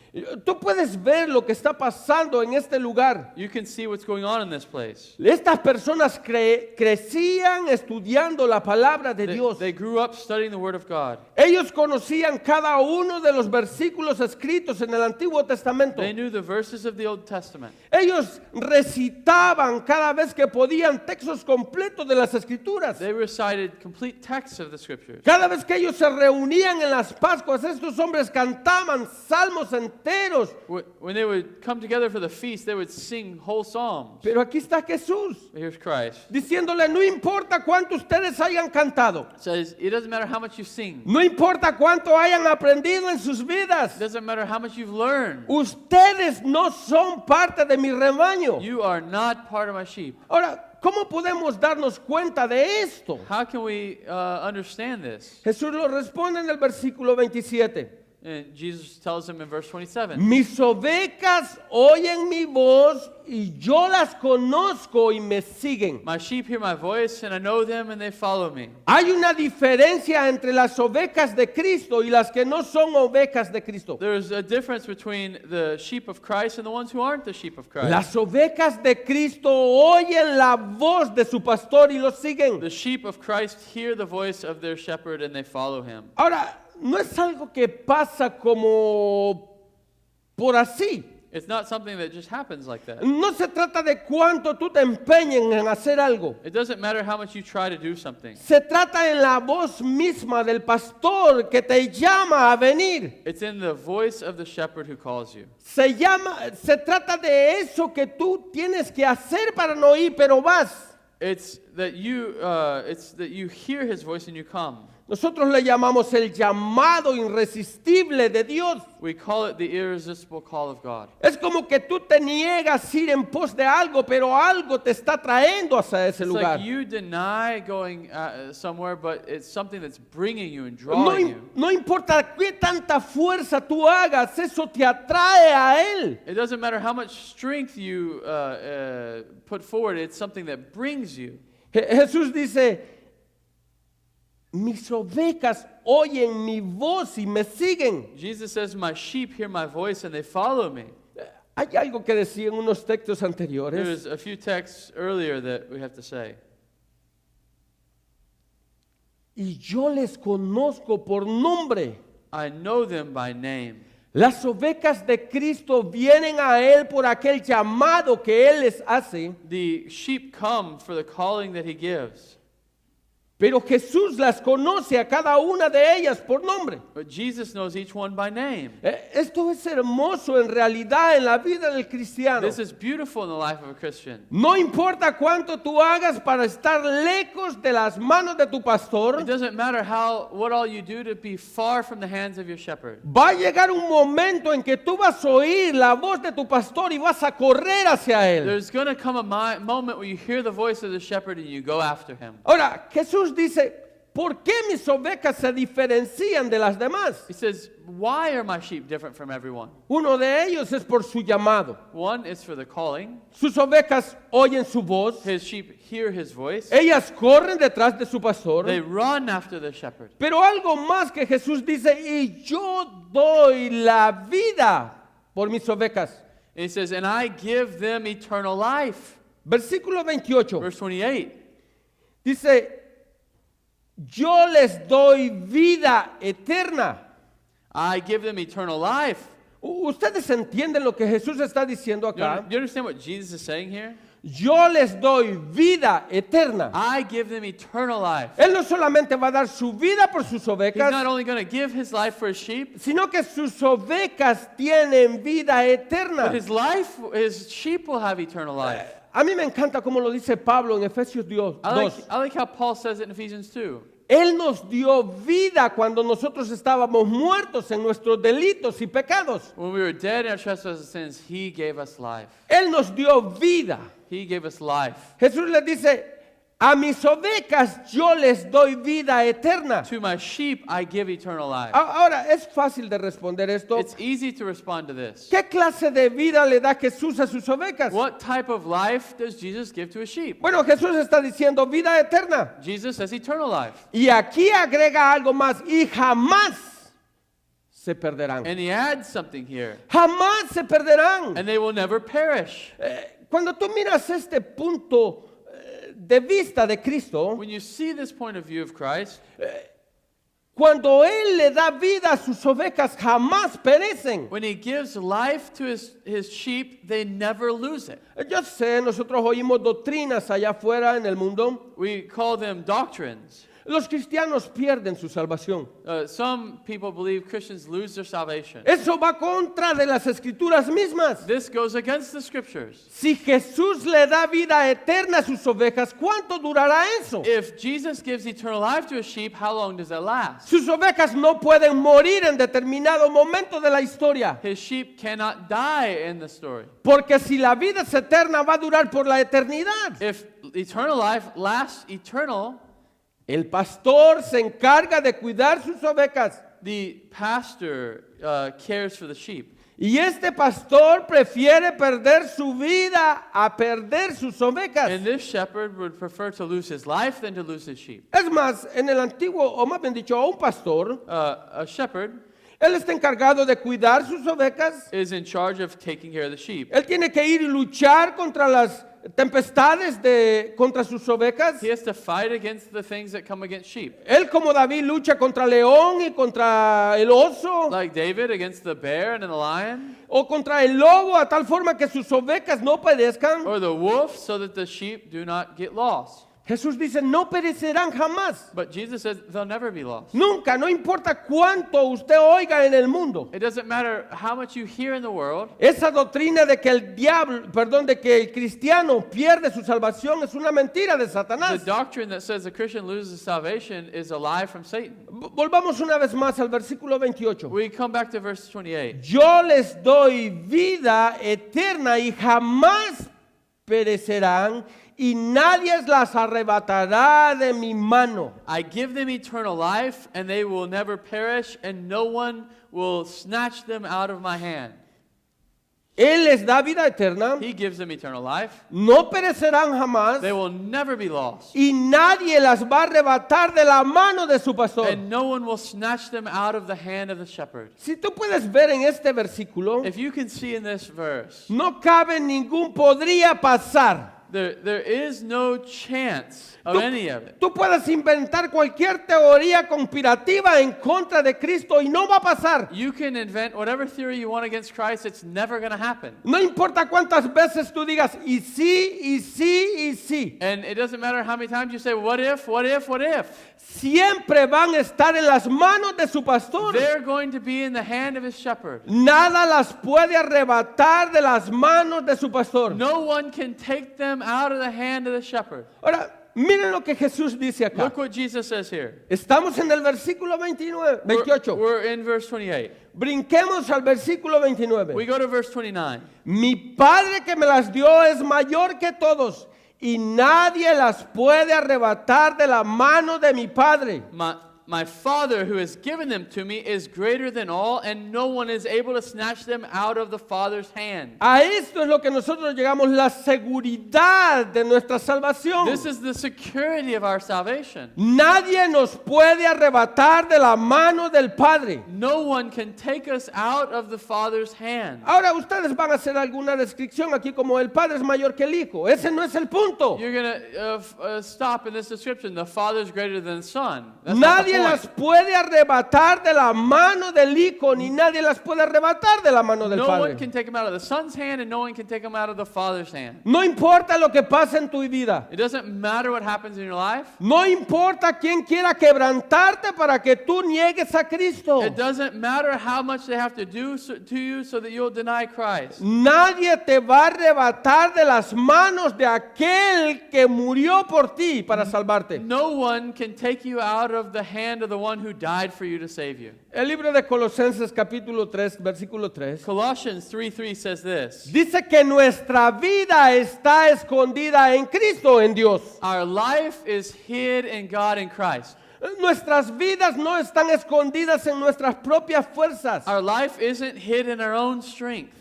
Tú puedes ver lo que está pasando en este lugar. You can see what's going on in this place. Estas personas crecían estudiando la palabra de Dios. They grew up studying the Word of God. Ellos conocían cada uno de los versículos escritos en el Antiguo Testamento. They knew the verses of the Old Testament. Ellos recitaban cada vez que podían textos completos de las Escrituras. They recited complete texts of the Scriptures. Cada vez que ellos se reunían en las Pascuas, estos hombres cantaban salmos enteros. When they would come together for the feast, they would sing whole psalms. Pero aquí está Jesús Here's Christ. diciéndole, no importa cuánto ustedes hayan cantado, It says, it doesn't matter how much you sing. no importa cuánto hayan aprendido en sus vidas, It doesn't matter how much you've learned. ustedes no son parte de mi rebaño. You are not part of my sheep. Ahora, ¿cómo podemos darnos cuenta de esto? How can we understand this? Jesús lo responde en el versículo 27. And Jesus tells him in verse 27, Mis ovejas oyen mi voz y yo las conozco y me siguen. my sheep hear my voice, and I know them, and they follow me. Hay una diferencia entre las ovejas de Cristo y las que no son ovejas de Cristo. There's a difference between the sheep of Christ and the ones who aren't the sheep of Christ. Las ovejas de Cristo oyen la voz de su pastor y lo siguen. The sheep of Christ hear the voice of their shepherd, and they follow him. Ahora, no es algo que pasa como por así. It's not something that just happens like that. No se trata de cuánto tú te empeñes en hacer algo. It doesn't matter how much you try to do something. Se trata en la voz misma del pastor que te llama a venir. It's in the voice of the shepherd who calls you. Se trata de eso que tú tienes que hacer para no ir, pero vas. It's that you hear his voice and you come. Nosotros le llamamos el llamado irresistible de Dios. We call it the irresistible call of God. Es como que tú te niegas a ir en pos de algo, pero algo te está trayendo hacia ese It's lugar. like you deny going somewhere, but it's something that's bringing you and drawing you. No importa qué tanta fuerza tú hagas, eso te atrae a Él. It doesn't matter how much strength you put forward, it's something that brings you. Jesús dice, mis ovejas oyen mi voz y me siguen. Jesus says, my sheep hear my voice and they follow me. Hay algo que decía en unos textos anteriores. There's a few texts earlier that we have to say. Y yo les conozco por nombre. I know them by name. Las ovejas de Cristo vienen a Él por aquel llamado que Él les hace. The sheep come for the calling that he gives. Pero Jesús las conoce a cada una de ellas por nombre. But Jesus knows each one by name. Esto es hermoso en realidad en la vida del cristiano. This is beautiful in the life of a Christian. No importa cuánto tú hagas para estar lejos de las manos de tu pastor, It doesn't matter what all you do to be far from the hands of your shepherd. va a llegar un momento en que tú vas a oír la voz de tu pastor y vas a correr hacia él. There's going to come a moment where you hear the voice of the shepherd and you go after him. Ahora, Jesús dice, ¿por qué mis ovejas se diferencian de las demás? He says, why are my sheep different from everyone? Uno de ellos es por su llamado. One is for the calling. Sus ovejas oyen su voz. His sheep hear his voice. Ellas corren detrás de su pastor. They run after the shepherd. Pero algo más que Jesús dice, y yo doy la vida por mis ovejas. And he says, and I give them eternal life. Versículo 28. Verse 28. Dice, yo les doy vida eterna. I give them eternal life. ¿Ustedes entienden lo que Jesús está diciendo acá? You understand what Jesus is saying here? Yo les doy vida eterna. I give them eternal life. Él no solamente va a dar su vida por sus He's not ovejas, only going to give his life for his sheep, sino que sus ovejas tienen vida but eterna. his sheep will have eternal life. A mí me encanta como lo dice Pablo en Efesios 2. I like how Paul says it in Ephesians 2. Él nos dio vida cuando nosotros estábamos muertos en nuestros delitos y pecados. When we were dead in our trespasses and sins, he gave us life. Él nos dio vida. He gave us life. Jesús le dice, a mis ovejas yo les doy vida eterna. To my sheep, I give eternal life. Ahora, es fácil de responder esto. It's easy to respond to this. ¿Qué clase de vida le da Jesús a sus ovejas? What type of life does Jesus give to his sheep? Bueno, Jesús está diciendo vida eterna. Jesus says eternal life. Y aquí agrega algo más, y jamás se perderán. And he adds something here. Jamás se perderán. And they will never perish. Cuando tú miras este punto de vista de Cristo, When you see this point of view of Christ, cuando Él le da vida a sus ovejas, jamás perecen. when he gives life to his sheep, they never lose it. Yo sé, nosotros oímos doctrinas allá afuera en el mundo. We call them doctrines. Los cristianos pierden su salvación. Some people believe Christians lose their salvation. Eso va contra de las escrituras mismas. This goes against the scriptures. Si Jesús le da vida eterna a sus ovejas, ¿cuánto durará eso? If Jesus gives eternal life to his sheep, how long does that last? Sus ovejas no pueden morir en determinado momento de la historia. His sheep cannot die in the story. Porque si la vida es eterna, va a durar por la eternidad. If eternal life lasts eternal, El pastor se encarga de cuidar sus ovejas. the pastor cares for the sheep. Y este pastor prefiere perder su vida a perder sus ovejas. And this shepherd would prefer to lose his life than to lose his sheep. Es más, en el antiguo, o más bien dicho, a un pastor, A shepherd él está encargado de cuidar sus ovejas. is in charge of taking care of the sheep. Él tiene que ir y luchar contra las tempestades contra sus ovejas. He has to fight against the things that come against sheep. Él, como David, lucha contra el león y contra el oso Like David against the bear and the lion, o contra el lobo, a tal forma que sus ovejas no perezcan. or the wolf, so that the sheep do not get lost. Jesús dice, no perecerán jamás. But Jesus says they'll never be lost. Nunca, no importa cuánto usted oiga en el mundo. It doesn't matter how much you hear in the world. Esa doctrina de que de que el cristiano pierde su salvación es una mentira de The Satanás. doctrine that says the Christian loses salvation is a lie from Satan. Volvamos una vez más al versículo 28. We come back to verse 28. Yo les doy vida eterna y jamás perecerán y nadie las arrebatará de mi mano. I give them eternal life, and they will never perish, and no one will snatch them out of my hand. Él les da vida eterna, He gives them eternal life. no perecerán jamás They will never be lost, y nadie las va a arrebatar de la mano de su pastor. and no one will snatch them out of the hand of the shepherd. Si tú puedes ver en este versículo, If you can see in this verse, no cabe ningún podría pasar. there is no chance of any of it. Tú puedes inventar cualquier teoría conspirativa en contra de Cristo y no va a pasar. You can invent whatever theory you want against Christ, it's never going to happen. No importa cuántas veces tú digas y sí, y sí, y sí. And it doesn't matter how many times you say, what if, what if, what if? Siempre van a estar en las manos de su pastor. They're going to be in the hand of his shepherd. Nada las puede arrebatar de las manos de su pastor. No one can take them out of the hand of the shepherd. Ahora, miren lo que Jesús dice acá. Look what Jesus says here. Estamos en el versículo 28. We're in verse 28. Brinquemos al versículo 29. We go to verse 29. Mi Padre que me las dio es mayor que todos y nadie las puede arrebatar de la mano de mi Padre. My Father who has given them to me is greater than all, and no one is able to snatch them out of the Father's hand. A esto es lo que nosotros llegamos, la seguridad de nuestra salvación. This is the security of our salvation. Nadie nos puede arrebatar de la mano del Padre. No one can take us out of the Father's hand. Ahora ustedes van a hacer alguna descripción aquí como el Padre es mayor que el Hijo. Ese no es el punto. You're going to stop in this description. The Father is greater than the Son. That's not the Nadie point. las puede arrebatar de la mano del Hijo, ni nadie las puede arrebatar de la mano del No one Padre. can take them out of the Son's hand, and no one can take them out of the Father's hand. No importa lo que pase en tu vida. It doesn't matter what happens in your life. No importa quién quiera quebrantarte para que tú niegues a Cristo. It doesn't matter how much they have to do to you so that you'll deny Christ. Nadie te va a arrebatar de las manos de aquel que murió por ti para salvarte. No one can take you out of the hand of the one who died for you to save you. El libro de Colosenses capítulo 3, versículo 3. Colossians 3:3 says this. Dice que nuestra vida está escondida en Cristo, en Dios. Our life is hid in God in Christ. Nuestras vidas no están escondidas en nuestras propias fuerzas. Our life isn't hid in our own strength.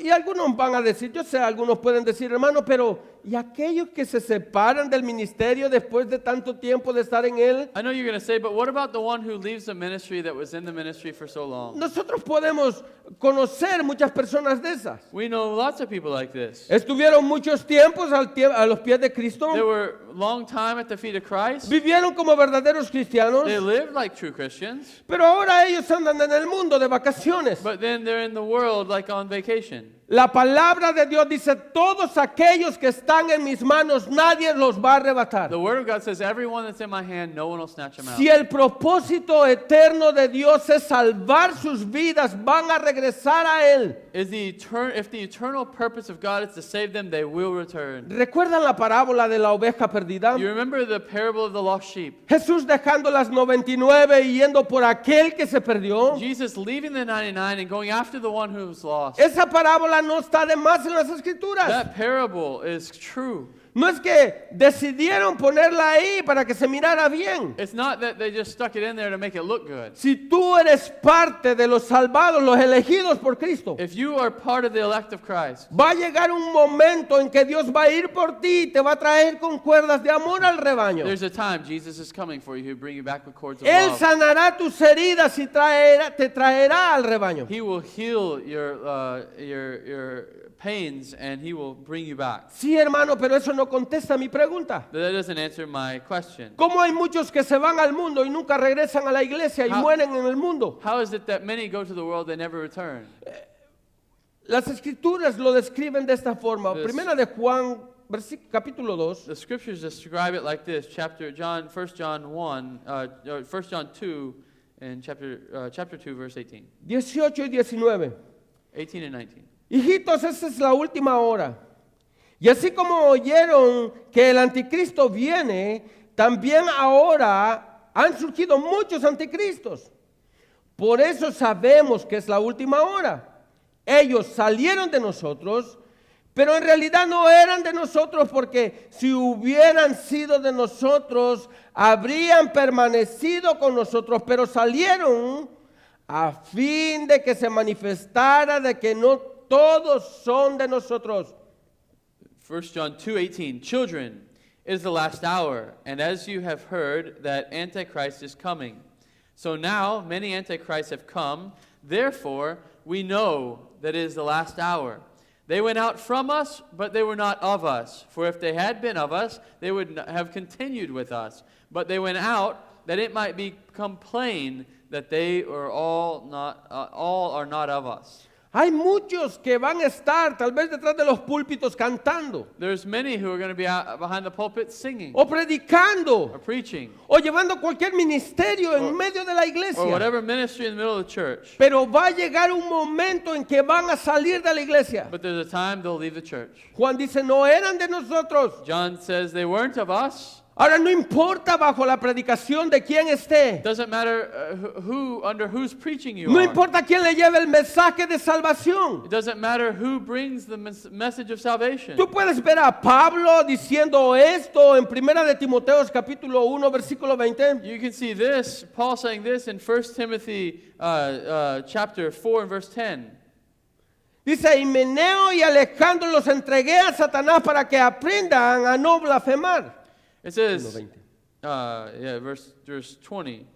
Y algunos van a decir, yo sé, algunos pueden decir, hermano, pero ¿y aquellos que se separan del ministerio después de tanto tiempo de estar en él? I know you're going to say, but what about the one who leaves the ministry that was in the ministry for so long? Nosotros podemos conocer muchas personas de esas. We know lots of people like this. Estuvieron muchos tiempos a los pies de Cristo. They were long time at the feet of Christ. Vivieron como verdaderos cristianos. They lived like true Christians. Pero ahora ellos andan en el mundo de vacaciones. But then they're in the world like on vacation. La palabra de Dios dice, todos aquellos que están en mis manos, nadie los va a arrebatar. The Word of God says, everyone that's in my hand, no one will snatch them out. Si el propósito eterno de Dios es salvar sus vidas, van a regresar a Él. If the eternal purpose of God is to save them, they will return. ¿Recuerdan la parábola de la oveja perdida? You remember the parable of the lost sheep? Jesús dejando las 99 y yendo por aquel que se perdió. Jesus leaving the 99 and going after the one who was lost. Esa parábola no está de más en las Escrituras. That parable is true. No es que decidieron ponerla ahí para que se mirara bien. It's not that they just stuck it in there to make it look good. Si tú eres parte de los salvados, los elegidos por Cristo, If you are part of the elect of Christ, va a llegar un momento en que Dios va a ir por ti y te va a traer con cuerdas de amor al rebaño. there's a time Jesus is coming for you. He'll bring you back with cords of Él love. sanará tus heridas y te traerá al rebaño. He will heal your pains and he will bring you back. Sí, hermano, pero eso no contesta mi pregunta. But that doesn't answer my question. ¿Cómo hay muchos que se van al mundo y nunca regresan a la iglesia y mueren en el mundo? How is it that many go to the world, they never return? Las escrituras lo describen de esta forma. Yes. Primera de Juan, capítulo 2. The scriptures describe it like this: 1 John 2, and chapter 2, verse 18, 18 y 19. 18 and 19. Hijitos, esa es la última hora. Y así como oyeron que el anticristo viene, también ahora han surgido muchos anticristos. Por eso sabemos que es la última hora. Ellos salieron de nosotros, pero en realidad no eran de nosotros, porque si hubieran sido de nosotros, habrían permanecido con nosotros, pero salieron a fin de que se manifestara de que no todos son de nosotros. 1 John 2:18, children, it is the last hour, and as you have heard that Antichrist is coming. So now many Antichrists have come, therefore we know that it is the last hour. They went out from us, but they were not of us. For if they had been of us, they would have continued with us. But they went out, that it might become plain that they are all are not of us. Hay muchos que van a estar tal vez detrás de los púlpitos cantando, There's many who are going to be out behind the pulpit singing o predicando, or preaching o llevando cualquier ministerio en medio de la or iglesia. whatever ministry in the middle of the church. Pero va a llegar un momento en que van a salir de la iglesia. But there's a time they'll leave the church. Juan dice, no eran de nosotros. John says they weren't of us. Ahora no importa bajo la predicación de quién esté. Doesn't matter under whose preaching you No are. importa quién le lleve el mensaje de salvación. It doesn't matter who brings the message of salvation. Tú puedes ver a Pablo diciendo esto en Primera de Timoteo capítulo 1 versículo 20. You can see this, Paul saying this in 1 Timothy chapter 4 and verse 10. Dice, Himeneo y Alejandro los entregué a Satanás para que aprendan a no blasfemar. It says, 1:20. verse 20.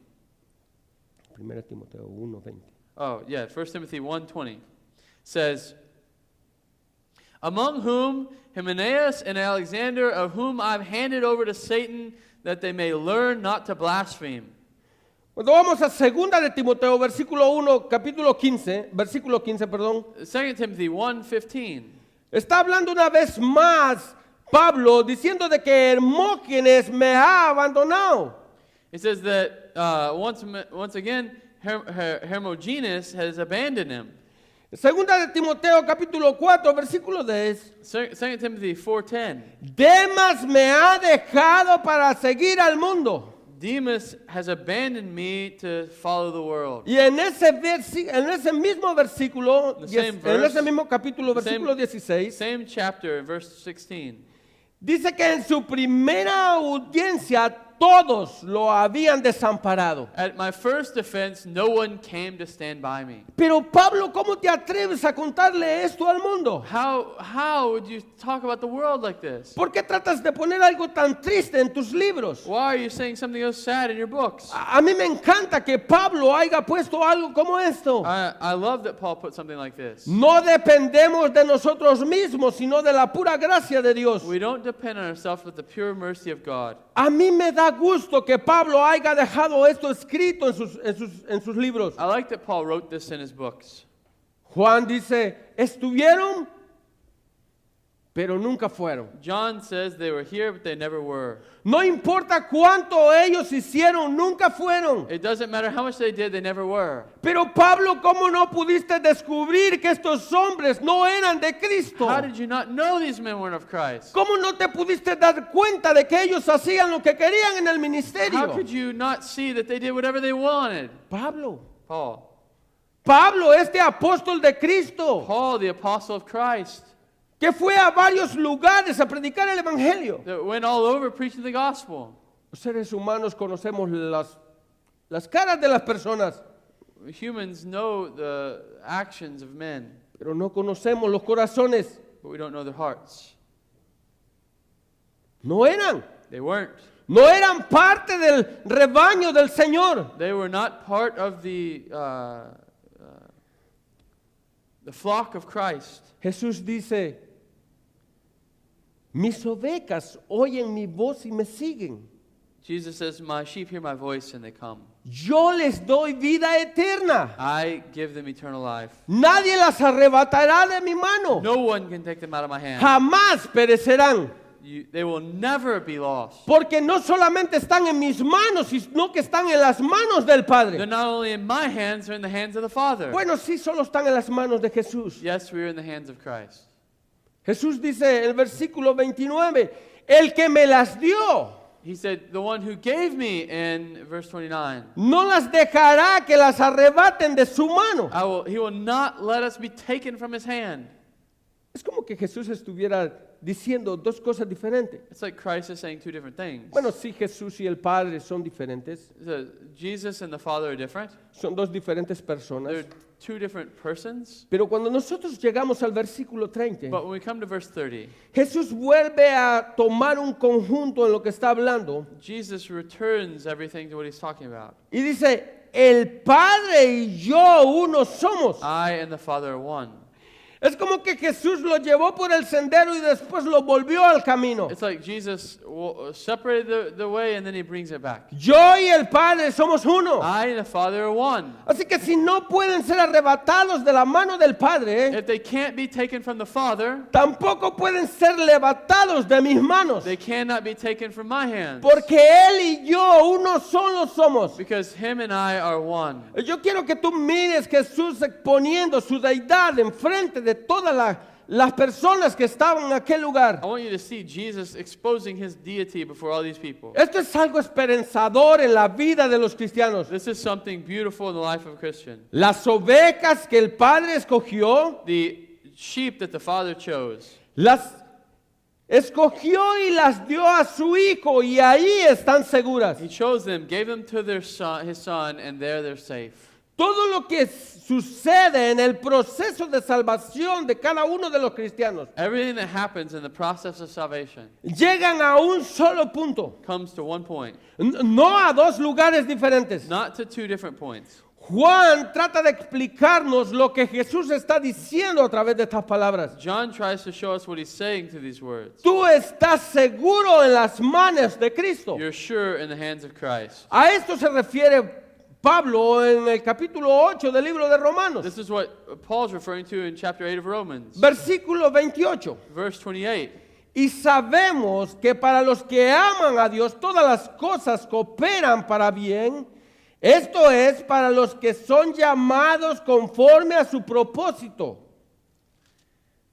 Primera Timoteo 1:20. Oh, yeah, 1 Timothy 1:20 says, among whom Hymenaeus and Alexander, of whom I've handed over to Satan, that they may learn not to blaspheme. Cuando vamos a Segunda de Timoteo, versículo 1, versículo 15, perdón. 2 Timothy 1:15. Está hablando una vez más Pablo diciendo de que Hermógenes me ha abandonado. It says that once again, Hermogenes has abandoned him. Segunda de Timoteo, capítulo 4, versículo 10. 2 Timothy 4:10. Demas me ha dejado para seguir al mundo. Demas has abandoned me to follow the world. Y en ese mismo versículo, en ese mismo capítulo, versículo 16, Same chapter, verse 16. dice que en su primera audiencia todos lo habían desamparado. At my first defense, no one came to stand by me. Pero Pablo, ¿cómo te atreves a contarle esto al mundo? How would you talk about the world like this? ¿Por qué tratas de poner algo tan triste en tus libros? Why are you saying something so sad in your books? A mí me encanta que Pablo haya puesto algo como esto. I love that Paul put something like this. No dependemos de nosotros mismos, sino de la pura gracia de Dios. We don't depend on ourselves, but the pure mercy of God. A mí me da gusto que Pablo haya dejado esto escrito en sus libros. I like that Paul wrote this in his books. Juan dice, estuvieron, pero nunca fueron. John says they were here, but they never were. No importa cuánto ellos hicieron, nunca fueron. It doesn't matter how much they did, they never were. Pero Pablo, ¿cómo no pudiste descubrir que estos hombres no eran de Cristo? How did you not know these men weren't of Christ? ¿Cómo no te pudiste dar cuenta de que ellos hacían lo que querían en el How ministerio? could you not see that they did whatever they wanted? Pablo, Paul, este apóstol de Cristo, the apostle of Christ. que fue a varios lugares a predicar el evangelio. that went all over preaching the gospel. Los seres humanos conocemos las caras de las personas, Humans know the actions of men, pero no conocemos los corazones. but we don't know their hearts. No eran parte del rebaño del Señor. They were not part of the flock of Christ. Jesús dice, mis ovejas oyen mi voz y me siguen. Jesus says, my sheep hear my voice and they come. Yo les doy vida eterna. I give them eternal life. Nadie las arrebatará de mi mano. No one can take them out of my hand. Jamás perecerán. They will never be lost. Porque no solamente están en mis manos, sino que están en las manos del They're Padre. not only in my hands, they're in the hands of the Father. Bueno, sí, solo están en las manos de Jesús. Yes, we are in the hands of Christ. Jesús dice en el versículo 29, el que me las dio, He said, the one who gave me, in verse 29, no las dejará que las arrebaten de su mano. he will not let us be taken from his hand. Es como que Jesús estuviera diciendo dos cosas diferentes. It's like Christ is saying two different things. Bueno, sí, Jesús y el Padre son diferentes. Jesus and the Father are different. Son dos diferentes personas. They're two different persons. Pero cuando nosotros llegamos al versículo 30, But when we come to verse 30, Jesús vuelve a tomar un conjunto en lo que está hablando Jesus returns everything to what he's talking about. y dice, el Padre y yo uno somos. I and the Father are one. Es como que Jesús lo llevó por el sendero y después lo volvió al camino. It's like Jesus separated the way and then he brings it back. Yo y el Padre somos uno. I and the Father are one. Así que si no pueden ser arrebatados de la mano del Padre, If they can't be taken from the Father, tampoco pueden ser levantados de mis manos. they cannot be taken from my hands. Porque Él y yo uno solo somos. Because him and I are one. Yo quiero que tú mires Jesús exponiendo su deidad enfrente de todas las personas que estaban en aquel lugar. I want you to see Jesus exposing his deity before all these people. Esto es algo esperanzador en la vida de los cristianos. This is something beautiful in the life of a Christian. Las ovejas que el Padre escogió, The sheep that the Father chose, las escogió y las dio a su Hijo y ahí están seguras. he chose them, gave them to their son, his son, and there they're safe. Todo lo que sucede en el proceso de salvación de cada uno de los cristianos Everything that happens in the process of salvation llegan a un solo punto, comes to one point, no a dos lugares diferentes. not to two different points. Juan trata de explicarnos lo que Jesús está diciendo a través de estas palabras. John tries to show us what he's saying through these words. Tú estás seguro en las manos de Cristo. You're sure in the hands of Christ. A esto se refiere Pablo en el capítulo 8 del libro de Romanos, This is what Paul's referring to in chapter 8 of Romans, versículo 28. verse 28. Y sabemos que para los que aman a Dios todas las cosas cooperan para bien. Esto es para los que son llamados conforme a su propósito.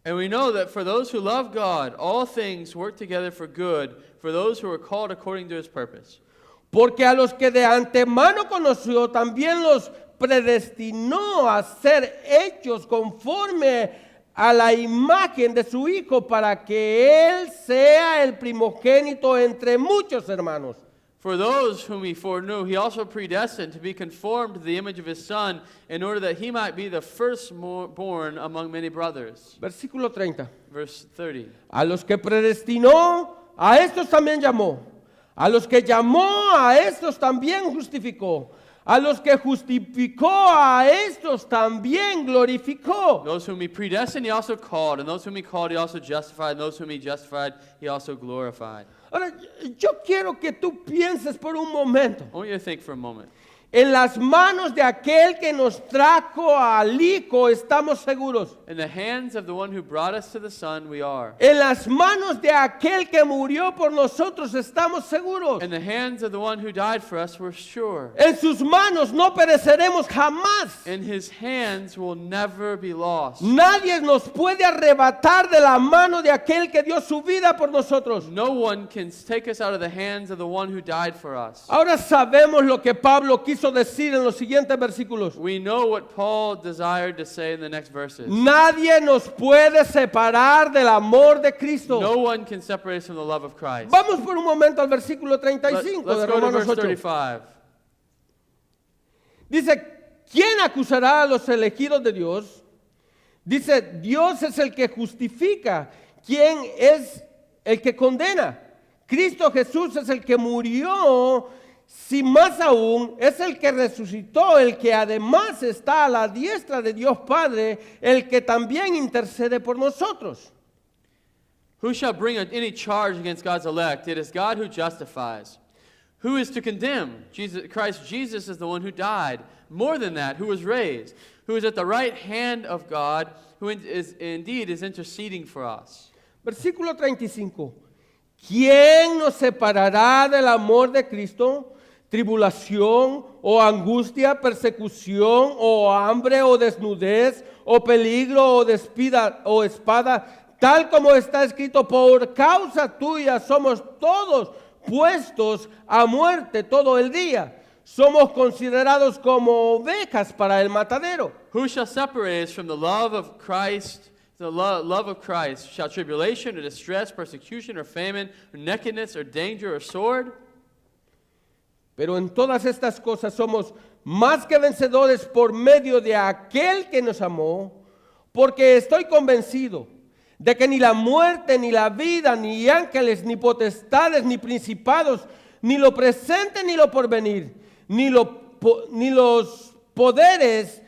And we know that for those who love God, all things work together for good, for those who are called according to his purpose. Porque a los que de antemano conoció, también los predestinó a ser hechos conforme a la imagen de su Hijo, para que Él sea el primogénito entre muchos hermanos. For those whom he foreknew, he also predestined to be conformed to the image of his Son, in order that he might be the firstborn among many brothers. Versículo 30. Verse 30. A los que predestinó, a estos también llamó. A los que llamó, a estos también justificó. A los que justificó, a estos también glorificó. Those whom he predestined, he also called. And those whom he called, he also justified. And those whom he justified, he also glorified. Ahora, yo quiero que tú pienses por un momento I want you to think for a moment. en las manos de aquel que nos trajo al Hijo estamos seguros. In the hands of the one who brought us to the Son, we are. En las manos de aquel que murió por nosotros estamos seguros. In the hands of the one who died for us, we're sure. En sus manos no pereceremos jamás. In his hands will never be lost. Nadie nos puede arrebatar de la mano de aquel que dio su vida por nosotros. No one can take us out of the hands of the one who died for us. Ahora sabemos lo que Pablo quiso quiso decir en los siguientes versículos. We know what Paul desired to say in the next verses. Nadie nos puede separar del amor de Cristo. No one can separate us from the love of Christ. Vamos por un momento al versículo 35 Let's de go to Romanos verse 8. 35. Dice, ¿quién acusará a los elegidos de Dios? Dice, Dios es el que justifica. ¿Quién es el que condena? Cristo Jesús es el que murió, si más aún es el que resucitó, el que además está a la diestra de Dios Padre, el que también intercede por nosotros. Who shall bring any charge against God's elect? It is God who justifies. Who is to condemn? Christ Jesus is the one who died. More than that, who was raised, who is at the right hand of God, who is interceding for us. Versículo 35. ¿Quién nos separará del amor de Cristo? ¿Tribulación o angustia, persecución o hambre o desnudez o peligro o espada? Tal como está escrito, por causa tuya somos todos puestos a muerte todo el día. Somos considerados como ovejas para el matadero. Who shall separate us from the love of Christ? The love of Christ. Shall tribulation or distress, persecution or famine, or nakedness or danger or sword? Pero en todas estas cosas somos más que vencedores por medio de aquel que nos amó, porque estoy convencido de que ni la muerte, ni la vida, ni ángeles, ni potestades, ni principados, ni lo presente, ni lo porvenir, ni los poderes,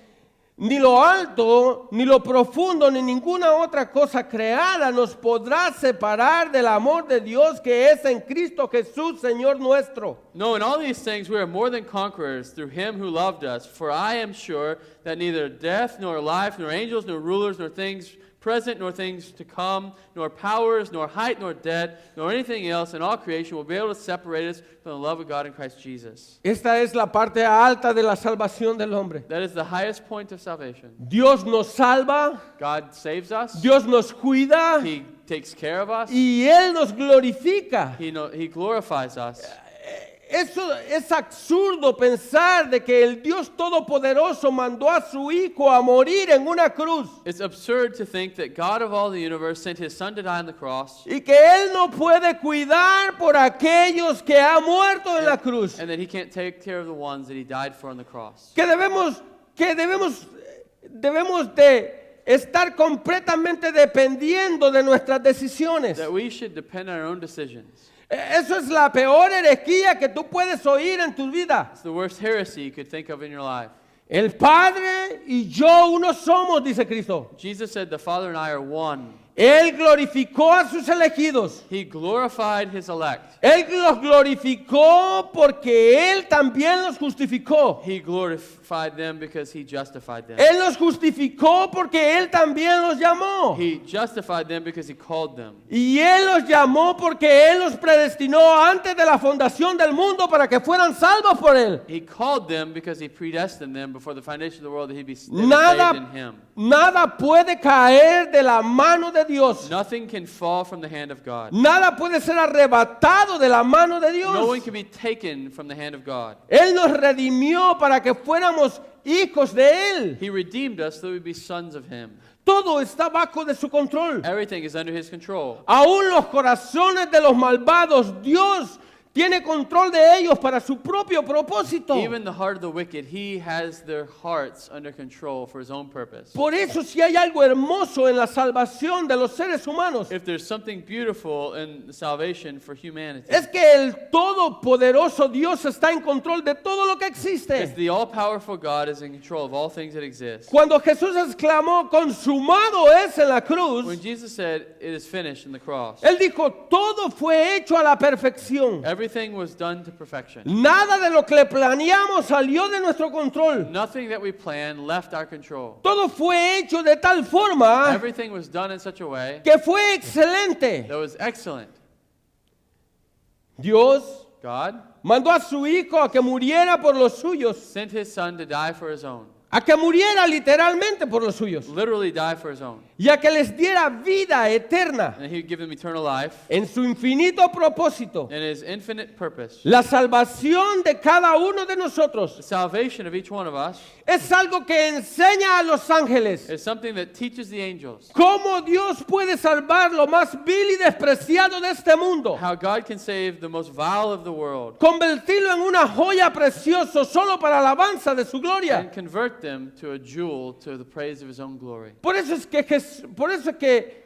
ni lo alto, ni lo profundo, ni ninguna otra cosa creada nos podrá separar del amor de Dios que es en Cristo Jesús, Señor nuestro. No, in all these things we are more than conquerors through him who loved us. For I am sure that neither death, nor life, nor angels, nor rulers, nor things present, nor things to come, nor powers, nor height, nor depth, nor anything else in all creation will be able to separate us from the love of God in Christ Jesus. Esta es la parte alta de la salvación del hombre. That is the highest point of salvation. Dios nos salva, God saves us. Dios nos cuida He takes care of us. y Él nos glorifica. He glorifies us. Eso es absurdo pensar de que el Dios Todopoderoso mandó a su Hijo a morir en una cruz It's absurd to think that God of all the universe sent his son to die on the cross y que Él no puede cuidar por aquellos que ha muerto en la cruz. and that he can't take care of the ones that he died for on the cross. Que debemos de estar completamente dependiendo de nuestras decisiones. That we should depend on our own decisions. Eso es la peor herejía que tú puedes oír en tu vida. It's the worst heresy you could think of in your life. El Padre y yo uno somos, dice Cristo. Jesus said, the Father and I are one. Él glorificó a sus elegidos. He glorified his elect. Él los glorificó porque Él también los justificó. He glorified them because he justified them. Él los justificó porque Él también los llamó. He justified them because he called them. Y Él los llamó porque Él los predestinó antes de la fundación del mundo para que fueran salvos por Él. He called them because he predestined them before the foundation of the world that they be saved in him. Nada puede caer de la mano de Dios. Nothing can fall from the hand of God. Nada puede ser arrebatado de la mano de Dios. No one can be taken from the hand of God. Él nos redimió para que fuéramos hijos de Él. He redeemed us so we would be sons of him. Todo está bajo de su control. Everything is under his control. Aún los corazones de los malvados, Dios tiene control de ellos para su propio propósito. Even the heart of the wicked, he has their hearts under control for his own purpose. Por eso, si hay algo hermoso en la salvación de los seres humanos, If there's something beautiful in the salvation for humanity, es que el todopoderoso Dios está en control de todo lo que it's existe. the all-powerful God is in control of all things that exist. Cuando Jesús exclamó, consumado es en la cruz, When Jesus said, it is finished in the cross, Él dijo, todo fue hecho a la perfección. everything was done to perfection. Nada de lo que planeamos salió de nuestro control. Nothing that we planned left our control. Todo fue hecho de tal forma Everything was done in such a way que fue excelente. that was excellent. Dios God mandó a su Hijo a que muriera por los suyos, sent his son to die for his own. a que muriera literalmente por los suyos literally die for his own, y a que les diera vida eterna and he would give them eternal life en su infinito propósito. in his infinite purpose. La salvación de cada uno de nosotros The salvation of each one of us es algo que enseña a los ángeles is something that teaches the angels cómo Dios puede salvar lo más vil y despreciado de este mundo, how God can save the most vile of the world convertirlo en una joya preciosa solo para la alabanza de su gloria. and convert them to a jewel to the praise of his own glory. Por eso es que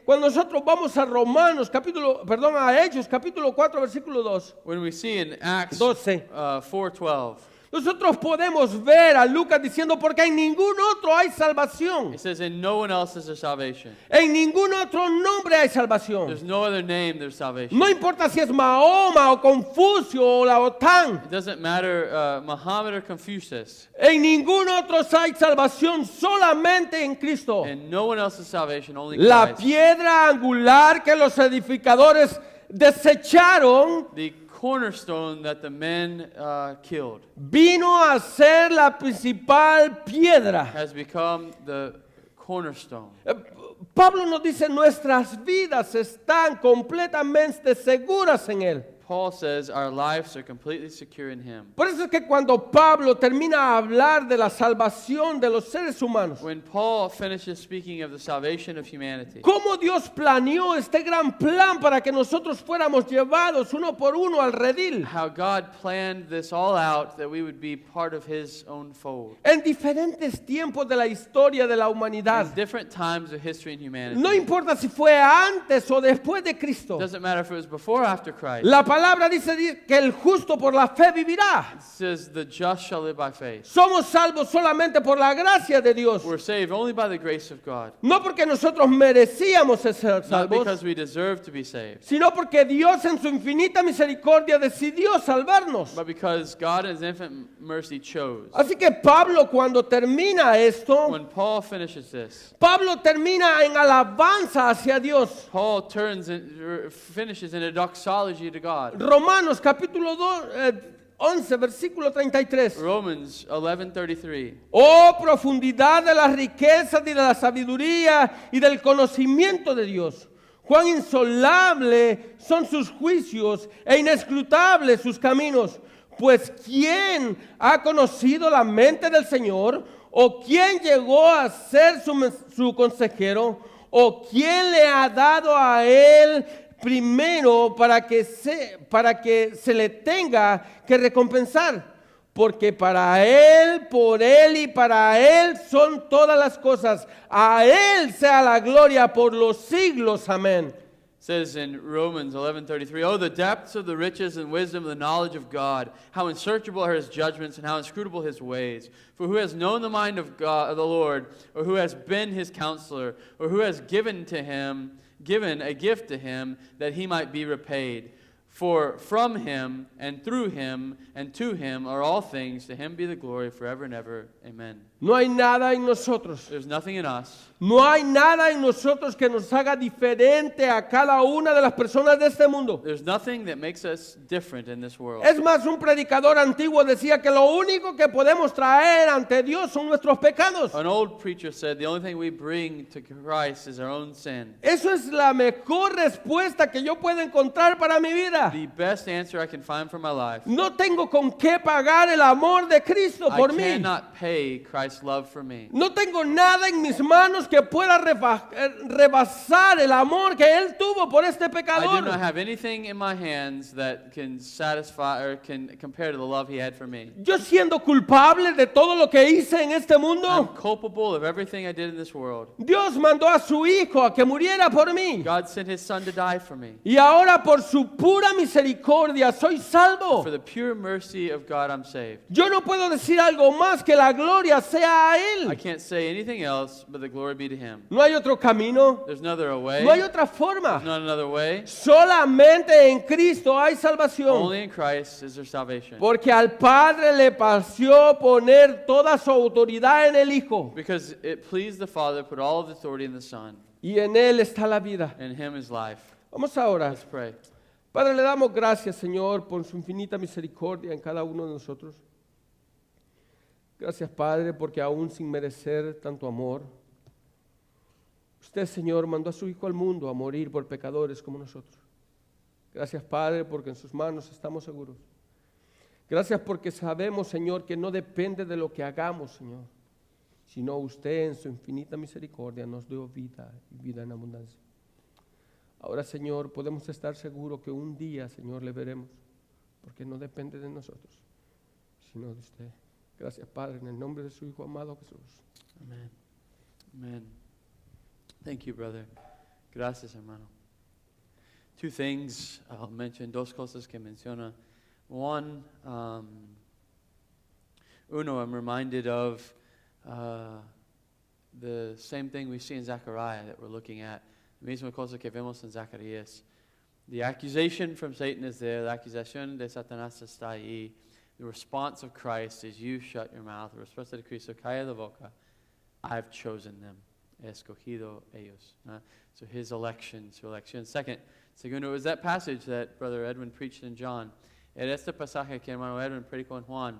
cuando nosotros vamos a a Hechos capítulo 4 versículo 2, When we see in Acts 12. 4:12, nosotros podemos ver a Lucas diciendo porque en ningún otro hay salvación. it says, "In no one else is there salvation." En ningún otro nombre hay salvación. There's no other name there's salvation. No importa si es Mahoma o Confucio o la OTAN. It doesn't matter Muhammad or Confucius. En ningún otro hay salvación, solamente en Cristo. And no one else's salvation, only La Christ. piedra angular que los edificadores desecharon The cornerstone that the men killed vino a ser la principal piedra. has become the cornerstone. Pablo nos dice, nuestras vidas están completamente seguras en Él. Paul says our lives are completely secure in him. Por eso es que cuando Pablo termina a hablar de la salvación de los seres humanos, When Paul finishes speaking of the salvation of humanity, cómo Dios planeó este gran plan para que nosotros fuéramos llevados uno por uno al redil, how God planned this all out that we would be part of his own fold. en diferentes tiempos de la historia de la humanidad. In different times of history and humanity. No importa si fue antes o después de Cristo. It doesn't matter if it was before or after Christ. La palabra dice que el justo por la fe vivirá. It says the just shall live by faith. Somos salvos solamente por la gracia de Dios. We're saved only by the grace of God. No porque nosotros merecíamos ser Not salvos, because we deserve to be saved, sino porque Dios en su infinita misericordia decidió salvarnos. but because God in his infinite mercy chose. Así que Pablo cuando termina esto, When Paul finishes this, Pablo termina en alabanza hacia Dios. Paul finishes in a doxology to God. Romanos capítulo 11, versículo 33. Romans 11:33. Oh, profundidad de las riquezas y de la sabiduría y del conocimiento de Dios. Cuán insondable son sus juicios e inescrutables sus caminos. Pues ¿quién ha conocido la mente del Señor? ¿O quién llegó a ser su consejero? ¿O quién le ha dado a él primero para que se le tenga que recompensar? Porque para Él, por Él y para Él son todas las cosas. A Él sea la gloria por los siglos. Amén. It says in Romans 11:33, "Oh, the depths of the riches and wisdom of the knowledge of God! How unsearchable are his judgments and how inscrutable his ways! For who has known the mind of God, of the Lord, or who has been his counselor, or who has given a gift to him that he might be repaid? For from him and through him and to him are all things. To him be the glory forever and ever. Amen." No hay nada en nosotros. There's nothing in us. No hay nada en nosotros que nos haga diferente a cada una de las personas de este mundo. There's nothing that makes us different in this world. Es más, un predicador antiguo decía que lo único que podemos traer ante Dios son nuestros pecados. An old preacher said the only thing we bring to Christ is our own sin. Eso es la mejor respuesta que yo puedo encontrar para mi vida. The best answer I can find for my life. No tengo con qué pagar el amor de Cristo por I mí. cannot pay Christ's love for me. No tengo nada en mis manos que pueda rebasar el amor que Él tuvo por este I do not pecador. have anything in my hands that can satisfy or can compare to the love he had for me. Yo siendo culpable de todo lo que hice en este I'm mundo, culpable of everything I did in this world. Dios mandó a su Hijo a que muriera por mí. God sent his son to die for me. Y ahora por su pura misericordia soy salvo. For the pure mercy of God I'm saved. Yo no puedo decir algo más que la gloria sea a I Él. can't say anything else but the glory be to him. No hay otro camino, There's no other way. no hay otra forma. Not another way. Solamente en Cristo hay salvación. Only in Christ is there salvation. Porque al Padre le pareció poner toda su autoridad en el Hijo. Because it pleased the Father to put all of the authority in the Son. Y en Él está la vida. In him is life. Vamos a orar. Let's pray. Padre, le damos gracias, Señor, por su infinita misericordia en cada uno de nosotros. Gracias, Padre, porque aún sin merecer tanto amor, usted, Señor, mandó a su Hijo al mundo a morir por pecadores como nosotros. Gracias, Padre, porque en sus manos estamos seguros. Gracias porque sabemos, Señor, que no depende de lo que hagamos, Señor, sino usted en su infinita misericordia nos dio vida y vida en abundancia. Ahora, Señor, podemos estar seguros que un día, Señor, le veremos, porque no depende de nosotros, sino de usted. Gracias, Padre, en el nombre de su Hijo amado Jesús. Amen. Amen. Thank you, brother. Gracias, hermano. Two things I'll mention, dos cosas que menciona. One, I'm reminded of the same thing we see in Zechariah that we're looking at. La misma cosa que vemos en Zacarías. The accusation from Satan is there. La acusación de Satanás está ahí. The response of Christ is, you shut your mouth. La respuesta de Cristo, calla la boca. I've chosen them. He escogido ellos. So his election, su elección. Segundo, it was that passage that Brother Edwin preached in John. Era este pasaje que hermano Edwin predicó en Juan.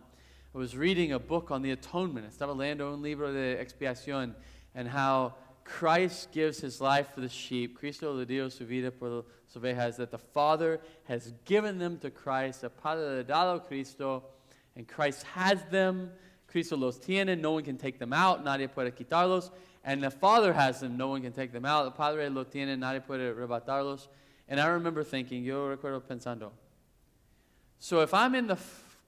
I was reading a book on the atonement. Estaba leyendo un libro de expiación, and how Christ gives his life for the sheep. Cristo le dio su vida por las ovejas. That the Father has given them to Christ. El Padre le ha dado a Cristo, and Christ has them. Cristo los tiene. No one can take them out. Nadie puede quitarlos. And the Father has them. No one can take them out. El Padre los tiene. Nadie puede arrebatarlos. And I remember thinking, yo recuerdo pensando, so if I'm in the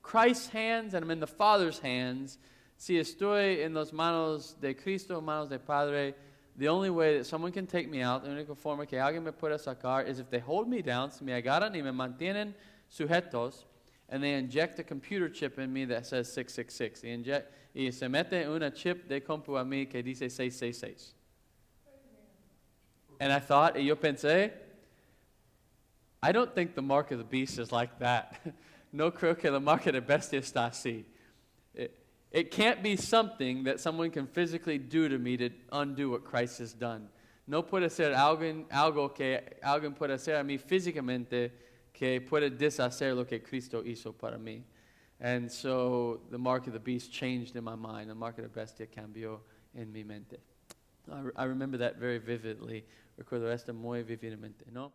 Christ's hands and I'm in the Father's hands, si estoy en las manos de Cristo, manos del Padre, the only way that someone can take me out, la única forma que alguien me pueda sacar, is if they hold me down, si me agarran y me mantienen sujetos, and they inject a computer chip in me that says 666. Y se mete una chip de compu a mí que dice 666. And I thought, y yo pensé, I don't think the mark of the beast is like that. No creo que la marca de bestia está así. It can't be something that someone can physically do to me to undo what Christ has done. No puede ser algo que alguien puede hacer a mí físicamente que puede deshacer lo que Cristo hizo para mí. And so the mark of the beast changed in my mind. The mark of the bestia cambió en mi mente. I remember that very vividly. Recuerdo esto muy vividamente, ¿no?